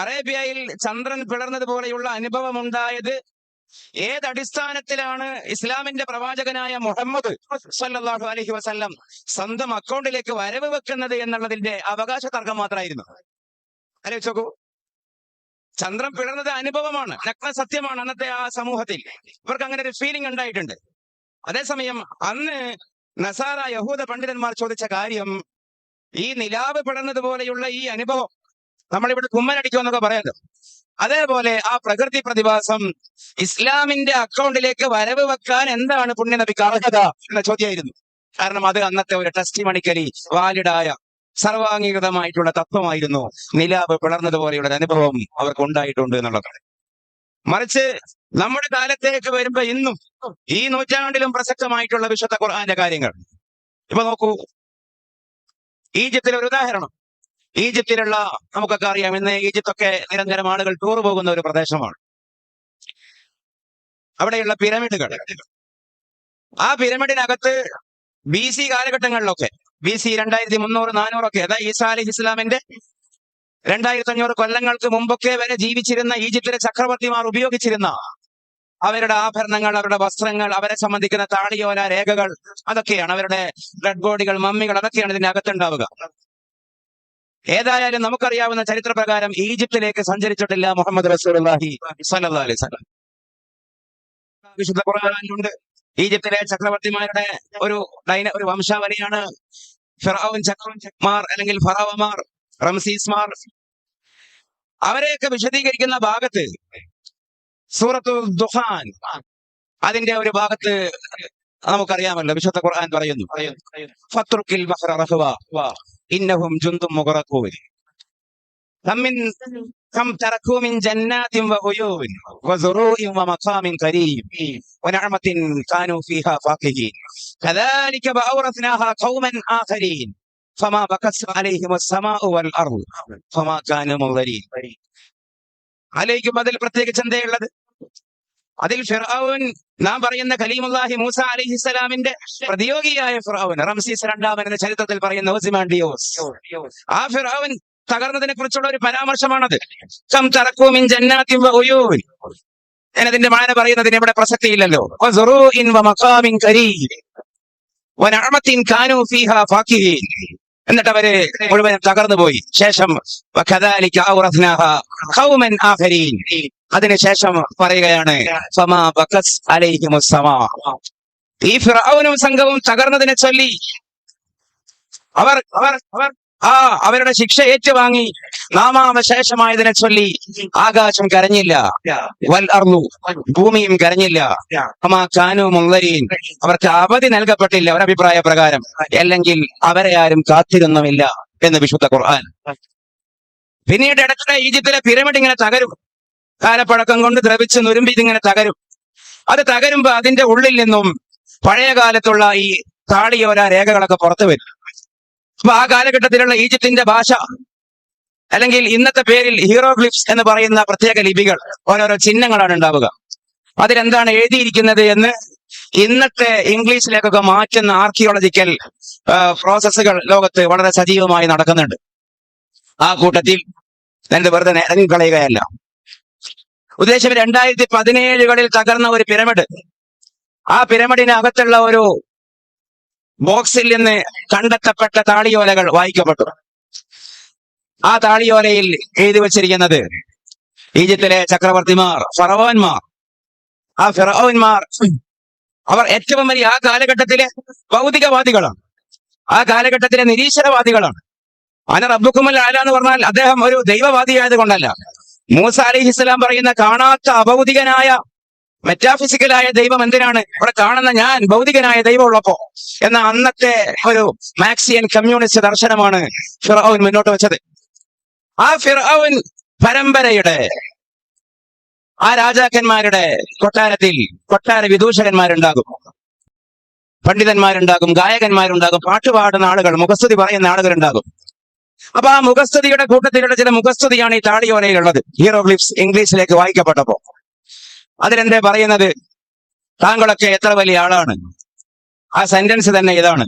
അറേബ്യയിൽ ചന്ദ്രൻ പിളർന്നതുപോലെയുള്ള അനുഭവം ഉണ്ടായത് ഏതടിസ്ഥാനത്തിലാണ് ഇസ്ലാമിന്റെ പ്രവാചകനായ മുഹമ്മദ് സല്ലല്ലാഹു അലൈഹി വസല്ലം സ്വന്തം അക്കൗണ്ടിലേക്ക് വരവ് വെക്കുന്നത് എന്നുള്ളതിന്റെ അവകാശ തർക്കം മാത്രമായിരുന്നു. ആലോചിച്ച് നോക്കൂ, ചന്ദ്രൻ പിളർന്നത് അനുഭവമാണ്, നഗ്ന സത്യമാണ്. അന്നത്തെ ആ സമൂഹത്തിൽ ഇവർക്ക് അങ്ങനെ ഒരു ഫീലിംഗ് ഉണ്ടായിട്ടുണ്ട്. അതേസമയം അന്ന് നസാറ യഹൂദ പണ്ഡിതന്മാർ ചോദിച്ച കാര്യം, ഈ നിലാവ് പിളർന്നതുപോലെയുള്ള ഈ അനുഭവം, നമ്മളിവിടെ കുമ്മനടിക്കുമെന്നൊക്കെ പറയാലോ, അതേപോലെ ആ പ്രകൃതി പ്രതിഭാസം ഇസ്ലാമിന്റെ അക്കൗണ്ടിലേക്ക് വരവ് വെക്കാൻ എന്താണ് പുണ്യനബിക്ക് അർഹത എന്ന ചോദ്യമായിരുന്നു. കാരണം അത് അന്നത്തെ ഒരു ടെസ്റ്റിമണിക്കലി വാലിഡായ സർവാംഗീകൃതമായിട്ടുള്ള തത്വമായിരുന്നു. നിലാവ് പിളർന്നതുപോലെയുള്ള അനുഭവം അവർക്ക് ഉണ്ടായിട്ടുണ്ട് എന്നുള്ളതാണ്. മറിച്ച് നമ്മുടെ കാലത്തേക്ക് വരുമ്പോ ഇന്നും ഈ നൂറ്റാണ്ടിലും പ്രസക്തമായിട്ടുള്ള വിശുദ്ധ ഖുർആന്റെ കാര്യങ്ങൾ ഇപ്പൊ നോക്കൂ. ഈജിപ്തിലെ ഒരു ഉദാഹരണം. ഈജിപ്തിലുള്ള നമുക്കൊക്കെ അറിയാം, ഇന്ന് ഈജിപ്തൊക്കെ നിരന്തരം ആളുകൾ ടൂർ പോകുന്ന ഒരു പ്രദേശമാണ്. അവിടെയുള്ള പിരമിഡുകൾ, ആ പിരമിഡിനകത്ത് BC കാലഘട്ടങ്ങളിലൊക്കെ, BC 2300-400 അതായത് ഈസാ അലൈഹി ഇസ്ലാമിന്റെ 2500 കൊല്ലങ്ങൾക്ക് മുമ്പൊക്കെ വരെ ജീവിച്ചിരുന്ന ഈജിപ്തിലെ ചക്രവർത്തിമാർ ഉപയോഗിച്ചിരുന്ന അവരുടെ ആഭരണങ്ങൾ, അവരുടെ വസ്ത്രങ്ങൾ, അവരെ സംബന്ധിക്കുന്ന താളിയോല രേഖകൾ, അതൊക്കെയാണ് അവരുടെ ഡെഡ് ബോഡികൾ, മമ്മികൾ, അതൊക്കെയാണ് ഇതിന്റെ അകത്തുണ്ടാവുക. ഏതായാലും നമുക്കറിയാവുന്ന ചരിത്രപ്രകാരം ഈജിപ്തിലേക്ക് സഞ്ചരിച്ചിട്ടില്ല മുഹമ്മദ് റസൂലുള്ളാഹി സ്വല്ലല്ലാഹു അലൈഹി വസല്ലം. വിശുദ്ധ ഖുർആനിലുണ്ട് ഈജിപ്തിലെ ചക്രവർത്തിമാരുടെ ഒരു വംശാവലിയാണ് ഫിറഔൻ ചക്രവർത്തിമാർ, അല്ലെങ്കിൽ ഫറവമാർ, റംസീസ്മാർ. അവരെയൊക്കെ വിശദീകരിക്കുന്ന ഭാഗത്ത് സൂറത്തു ദുഖാൻ, അതിന്റെ ഒരു ഭാഗത്ത് നമുക്കറിയാമല്ലോ, വിശുദ്ധ ഖുർആൻ പറയുന്നു, ഫത്റുക്കിൽ ബഹ്റ റഹ്വ ഇന്നഹും ജുന്ദും മുഗ്റഖൂൻ കം തറകൂ മിൻ ജന്നാതിൻ വഉയൂൻ വസുറൂഇൻ വമഖാമിൻ കരീം വനഅമത്തിൻ കാനൂ ഫീഹാ ഫാഖിഹീൻ കദാലിക വഔറസ്നാഹാ ഖൗമൻ ആഖരീൻ ഫമാ ബഖസ് അലൈഹിമുസ് സമാഉ വൽ അർദ് ഫമാ കാനൂ മുൻദരീൻ. ആലോചിക്കുമ്പോൾ അതിൽ പ്രത്യേകിച്ച് എന്തേയുള്ളത്? അതിൽ ഫിർഔൻ, നാം പറയുന്ന കലീമുല്ലാഹി മൂസ അലൈഹിസ്സലാമിന്റെ പ്രതിയോഗിയായ ഫിർഔൻ, റംസീസ് II എന്ന ചരിത്രത്തിൽ പറയുന്ന ഓസിമാൻഡിയോസ്, ആ ഫിർഔൻ തകർന്നതിനെ കുറിച്ചുള്ള ഒരു പരാമർശമാണത്. കം തറകൂ മിൻ ജന്നാതിൻ വഉയൂൻ. ഞാനതിന്റെ മാന പറയുന്നതിന് ഇവിടെ പ്രസക്തിയില്ലല്ലോ. വസുറൂഇൻ വമഖാമിൻ കരീം വനഅമത്തിൻ കാനൂ ഫീഹാ ഫാഖിഹീൻ. എന്നിട്ട് അവര് മുഴുവൻ തകർന്നു പോയി. ശേഷം വകദാലിക ഔറസ്നാഹാ ഖൗമൻ ആഖരീൻ. അതിനുശേഷം പറയുകയാണ് ഫമാ ബഖസ് അലൈഹിമുസ് സമാ. ഈ ഫിർഔനും സംഘവും തകർന്നതിനെ ചൊല്ലി അവർ അവരുടെ ശിക്ഷ ഏറ്റുവാങ്ങി നാമാവശേഷമായതിനെ ചൊല്ലി ആകാശം കരഞ്ഞില്ല, വൽ അർളു, ഭൂമിയും കരഞ്ഞില്ല, ഫമാ കാനൂ മുൻദരീൻ, അവർക്ക് അവധി നൽകപ്പെട്ടില്ല ഒരഭിപ്രായ പ്രകാരം, അല്ലെങ്കിൽ അവരെ ആരും കാത്തിരുന്നുമില്ല എന്ന് വിശുദ്ധ ഖുർആൻ. പിന്നീട് ഇടയ്ക്കിടെ ഈജിപ്തിലെ പിരമിഡ് ഇങ്ങനെ തകരും, കാലപ്പഴക്കം കൊണ്ട് ദ്രവിച്ച് നുരുമ്പി ഇതിങ്ങനെ തകരും. അത് തകരുമ്പോ അതിന്റെ ഉള്ളിൽ നിന്നും പഴയ കാലത്തുള്ള ഈ താളിയോല രേഖകളൊക്കെ പുറത്തു വരും. അപ്പൊ ആ കാലഘട്ടത്തിലുള്ള ഈജിപ്തിന്റെ ഭാഷ, അല്ലെങ്കിൽ ഇന്നത്തെ പേരിൽ ഹീറോഗ്ലിഫ്സ് എന്ന് പറയുന്ന പ്രത്യേക ലിപികൾ, ഓരോരോ ചിഹ്നങ്ങളാണ് ഉണ്ടാവുക. അതിലെന്താണ് എഴുതിയിരിക്കുന്നത് എന്ന് ഇന്നത്തെ ഇംഗ്ലീഷിലേക്കൊക്കെ മാറ്റുന്ന ആർക്കിയോളജിക്കൽ പ്രോസസ്സുകൾ ലോകത്ത് വളരെ സജീവമായി നടക്കുന്നുണ്ട്. ആ കൂട്ടത്തിൽ ഞാൻ വെറുതെ നേരം കളയുകയല്ല. ഉദ്ദേശം 2017 തകർന്ന ഒരു പിരമിഡ്, ആ പിരമിഡിനകത്തുള്ള ഒരു ബോക്സിൽ നിന്ന് കണ്ടെത്തപ്പെട്ട താളിയോലകൾ വായിക്കപ്പെട്ടു. ആ താളിയോലയിൽ എഴുതി വച്ചിരിക്കുന്നത് ഈജിപ്തിലെ ചക്രവർത്തിമാർ, ഫറവോന്മാർ, ആ ഫിറഔന്മാർ, അവർ ഏറ്റവും വലിയ ആ കാലഘട്ടത്തിലെ ഭൗതികവാദികളാണ്, ആ കാലഘട്ടത്തിലെ നിരീശ്വരവാദികളാണ്. അന റബ്ബുക്കുമുൽ അഅ്ല എന്ന് പറഞ്ഞാൽ അദ്ദേഹം ഒരു ദൈവവാദിയായത് കൊണ്ടല്ല. മൂസ അലൈഹിസ്സലാം പറയുന്ന കാണാത്ത അഭൗതികനായ മെറ്റാഫിസിക്കലായ ദൈവം എന്തിനാണ് ഇവിടെ കാണുന്ന ഞാൻ ഭൗതികനായ ദൈവം ഉള്ളപ്പോ എന്ന അന്നത്തെ ഒരു മാർക്സിയൻ കമ്മ്യൂണിസ്റ്റ് ദർശനമാണ് ഫിർഔൻ മുന്നോട്ട് വെച്ചത്. ആ ഫിർഔൻ പരമ്പരയുടെ ആ രാജാക്കന്മാരുടെ കൊട്ടാരത്തിൽ കൊട്ടാര വിദൂഷകന്മാരുണ്ടാകും, പണ്ഡിതന്മാരുണ്ടാകും, ഗായകന്മാരുണ്ടാകും, പാട്ടുപാടുന്ന ആളുകൾ, മുഖസ്തുതി പറയുന്ന ആളുകളുണ്ടാകും. അപ്പൊ ആ മുഖസ്തുതിയുടെ കൂട്ടത്തിലുള്ള ചില മുഖസ്തുതിയാണ് ഈ താളിയോലയിലുള്ളത്. ഹീറോഗ്ലിഫ്സ് ഇംഗ്ലീഷിലേക്ക് വായിക്കപ്പെട്ടപ്പോ അതിലെന്തേ പറയുന്നത്? താങ്കളൊക്കെ എത്ര വലിയ ആളാണ്. ആ സെന്റൻസ് തന്നെ ഇതാണ്: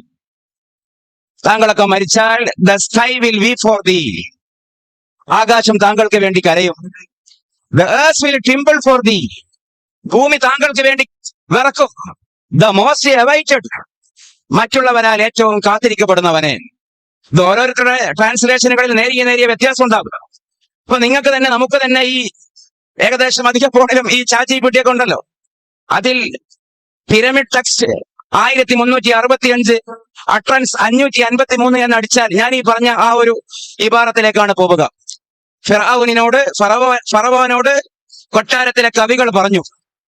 താങ്കളൊക്കെ മരിച്ചാൽ the sky will weep for thee, ആകാശം താങ്കൾക്ക് വേണ്ടി കരയും. The earth will tremble for thee. ഭൂമി താങ്കൾക്ക് വേണ്ടി വിറക്കും. The most awaited. മറ്റുള്ളവരാൽ ഏറ്റവും കാത്തിരിക്കപ്പെടുന്നവനെ. ഇത് ഓരോരുത്തരുടെ ട്രാൻസ്ലേഷനുകളിൽ നേരിയ വ്യത്യാസം ഉണ്ടാകും. അപ്പൊ നിങ്ങൾക്ക് തന്നെ നമുക്ക് തന്നെ ഈ ഏകദേശം അധിക ഫോണിലും ഈ ChatGPT ഒക്കെ ഉണ്ടല്ലോ, അതിൽ പിരമിഡ് ടെക്സ്റ്റ് 1365 അട്രൻസ് 553 എന്ന് അടിച്ചാൽ ഞാൻ ഈ പറഞ്ഞ ആ ഒരു ഇബാറത്തിലേക്കാണ് പോവുക. ഫറവോനോട് കൊട്ടാരത്തിലെ കവികൾ പറഞ്ഞു,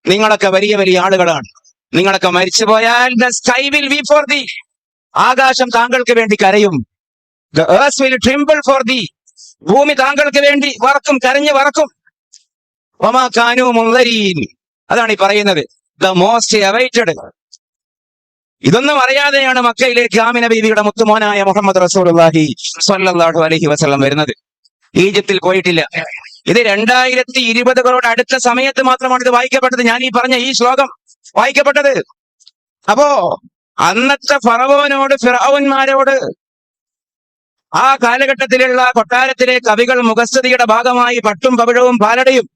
നിങ്ങളൊക്കെ വലിയ വലിയ ആളുകളാണ്, നിങ്ങളൊക്കെ മരിച്ചു പോയാൽ the sky will weep for thee. ആകാശം താങ്കൾക്ക് വേണ്ടി കരയും. The earth will tremble for thee. ഭൂമി താങ്കൾക്ക് വേണ്ടി വറക്കും, കരഞ്ഞ് വറക്കും. വമാ കാനൂ മുൻദരീൻ. അതാണ് ഈ പറയുന്നത്, the most awaited. ഇതൊന്നും അറിയാതെയാണ് മക്കയിലേക്ക് ആമിന ബീവിയുടെ മുത്തുമോനായ മുഹമ്മദ് റസൂലുള്ളാഹി സ്വല്ലല്ലാഹു അലൈഹി വസല്ലം വരുന്നത്. ഈജിപ്തിൽ പോയിട്ടില്ല. ഇത് 2020 അടുത്ത സമയത്ത് മാത്രമാണ് ഇത് വായിക്കപ്പെട്ടത്. ഞാൻ ഈ പറഞ്ഞ ഈ ശ്ലോകം വായിക്കപ്പെട്ടത്. അപ്പോ അന്നത്തെ ഫറവോനോട്, ഫിർഔന്മാരോട് ആ കാലഘട്ടത്തിലുള്ള കൊട്ടാരത്തിലെ കവികൾ മുഖസ്തുതിയുടെ ഭാഗമായി പട്ടും പവിഴവും പാലടയും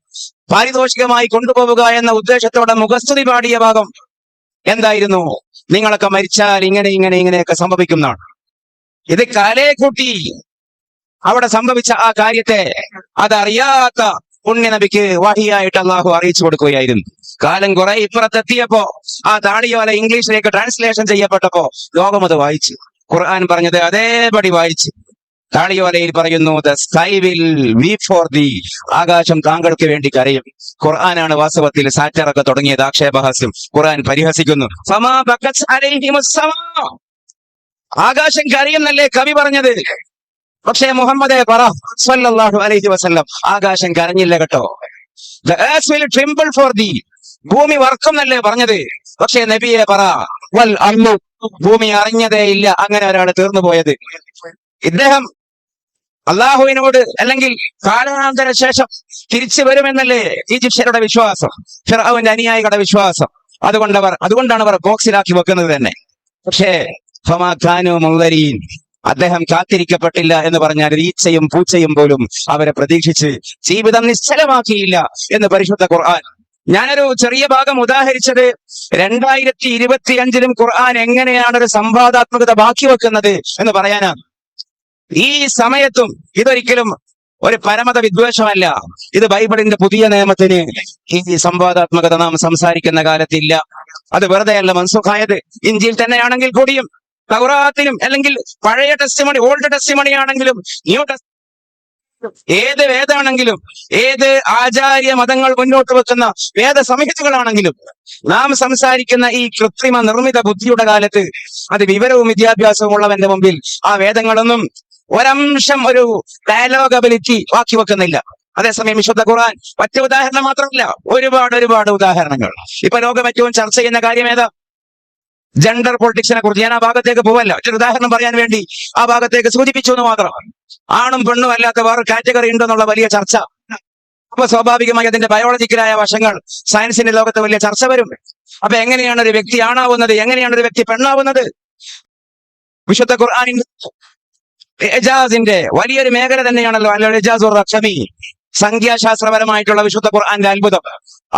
പാരിതോഷികമായി കൊണ്ടുപോവുക എന്ന ഉദ്ദേശത്തോടെ മുഖസ്തുതി പാടിയ ഭാഗം എന്തായിരുന്നു? നിങ്ങളൊക്കെ മരിച്ചാൽ ഇങ്ങനെയൊക്കെ സംഭവിക്കുന്നതാണ്. ഇത് കാലേ കൂട്ടി അവിടെ സംഭവിച്ച ആ കാര്യത്തെ അതറിയാത്ത പുണ്യ നബിക്ക് വഹിയായിട്ട് അള്ളാഹു അറിയിച്ചു കൊടുക്കുകയായിരുന്നു. കാലം കുറെ ഇപ്പുറത്തെത്തിയപ്പോ ആ താടിയോല ഇംഗ്ലീഷിലേക്ക് ട്രാൻസ്ലേഷൻ ചെയ്യപ്പെട്ടപ്പോ ലോകം അത് വായിച്ചു. ഖുർആൻ പറഞ്ഞത് അതേപടി വായിച്ചു. താളിയോലയിൽ പറയുന്നു, the sky will weep for thee. ആകാശം താങ്കൾക്ക് വേണ്ടി കരയും. ഖുർആനാണ് വാസ്തവത്തിൽ സാറ്ററൊക്കെ തുടങ്ങിയത്, ആക്ഷേപഹാസ്യം. ഖുർആൻ പരിഹസിക്കുന്നു. ഫമാ ബക്കത് അലൈഹിമുസ് സമാ. ആകാശം കരയുന്നല്ലേ കവി പറഞ്ഞത്. പക്ഷേ മുഹമ്മദേ പറ സ്വല്ലല്ലാഹു അലൈഹി വസല്ലം, ആകാശം കരഞ്ഞില്ല കേട്ടോ. The earth will tremble for thee. ഭൂമി വർക്കുന്നല്ലേ പറഞ്ഞത്. പക്ഷേ നബിയെ പറ വൽ അർളു, ഭൂമി അറിഞ്ഞതേ ഇല്ല അങ്ങനെ ഒരാൾ തീർന്നു പോയത്. ഇദ്ദേഹം അള്ളാഹുവിനോട് അല്ലെങ്കിൽ കാലാന്തര ശേഷം തിരിച്ചു വരുമെന്നല്ലേ ഈജിപ്ഷ്യരുടെ വിശ്വാസം, ഫിർഔന്റെ അനുയായികളുടെ വിശ്വാസം. അതുകൊണ്ടാണ് അവർ ബോക്സിലാക്കി വെക്കുന്നത് തന്നെ. പക്ഷേ ഫമാ കാനൂ മുൻദരീൻ, അദ്ദേഹം കാത്തിരിക്കപ്പെട്ടില്ല എന്ന് പറഞ്ഞാൽ ഈച്ചയും പൂച്ചയും പോലും അവരെ പ്രതീക്ഷിച്ച് ജീവിതം നിശ്ചലമാക്കിയില്ല എന്ന് പരിശുദ്ധ ഖുർആൻ. ഞാനൊരു ചെറിയ ഭാഗം ഉദാഹരിച്ചത് 2025 ഖുർആൻ എങ്ങനെയാണ് ഒരു സംവാദാത്മകത ബാക്കി വെക്കുന്നത് എന്ന് പറയാനാണ്. ഈ സമയത്തും ഇതൊരിക്കലും ഒരു പരമത വിദ്വേഷമല്ല. ഇത് ബൈബിളിന്റെ പുതിയ നിയമത്തിന് ഈ സംവാദാത്മകത നാം സംസാരിക്കുന്ന കാലത്തില്ല. അത് വെറുതെയല്ല മൻസൂഖായത്. ഇഞ്ചിയിൽ തന്നെയാണെങ്കിൽ കൂടിയും തൗറാത്തിലും അല്ലെങ്കിൽ പഴയ ടെസ്റ്റിമണി, ഓൾഡ് ടെസ്റ്റിമണി ആണെങ്കിലും ന്യൂ ടെസ്റ്റ്, ഏത് വേദാണെങ്കിലും ഏത് ആചാര്യ മതങ്ങൾ മുന്നോട്ട് വെക്കുന്ന വേദസംഹിതകളാണെങ്കിലും നാം സംസാരിക്കുന്ന ഈ കൃത്രിമ നിർമ്മിത ബുദ്ധിയുടെ കാലത്ത് അത് വിവരവും വിദ്യാഭ്യാസവും ഉള്ളവന്റെ മുമ്പിൽ ആ വേദങ്ങളൊന്നും ഒരംശം ഒരു ഡയലോഗ് അബിലിറ്റി ബാക്കി വെക്കുന്നില്ല. അതേസമയം വിശുദ്ധ ഖുർആൻ ഒറ്റ ഉദാഹരണം മാത്രമല്ല, ഒരുപാട് ഉദാഹരണങ്ങൾ. ഇപ്പൊ ലോകം ഏറ്റവും ചർച്ച ചെയ്യുന്ന കാര്യം ഏതാ? ജെൻഡർ പൊളിറ്റിക്സിനെ കുറിച്ച്. ഞാൻ ആ ഭാഗത്തേക്ക് പോവല്ല, ഒരു ഉദാഹരണം പറയാൻ വേണ്ടി ആ ഭാഗത്തേക്ക് സൂചിപ്പിച്ചു എന്ന് മാത്രം. ആണും പെണ്ണും അല്ലാത്ത വേറെ കാറ്റഗറി ഉണ്ടെന്നുള്ള വലിയ ചർച്ച. അപ്പൊ സ്വാഭാവികമായി അതിന്റെ ബയോളജിക്കലായ വശങ്ങൾ സയൻസിന്റെ ലോകത്ത് വലിയ ചർച്ച വരും. അപ്പൊ എങ്ങനെയാണ് ഒരു വ്യക്തി ആണാവുന്നത്, എങ്ങനെയാണ് ഒരു വ്യക്തി പെണ്ണാവുന്നത്? വിശുദ്ധ ഖുർആനിൽ ഇജാസിന്റെ വലിയൊരു മേഖല തന്നെയാണല്ലോ അൽ-ഇജാസുർ-റഖമി, സംഖ്യാശാസ്ത്രപരമായിട്ടുള്ള വിശുദ്ധ ഖുർആന്റെ അത്ഭുതം.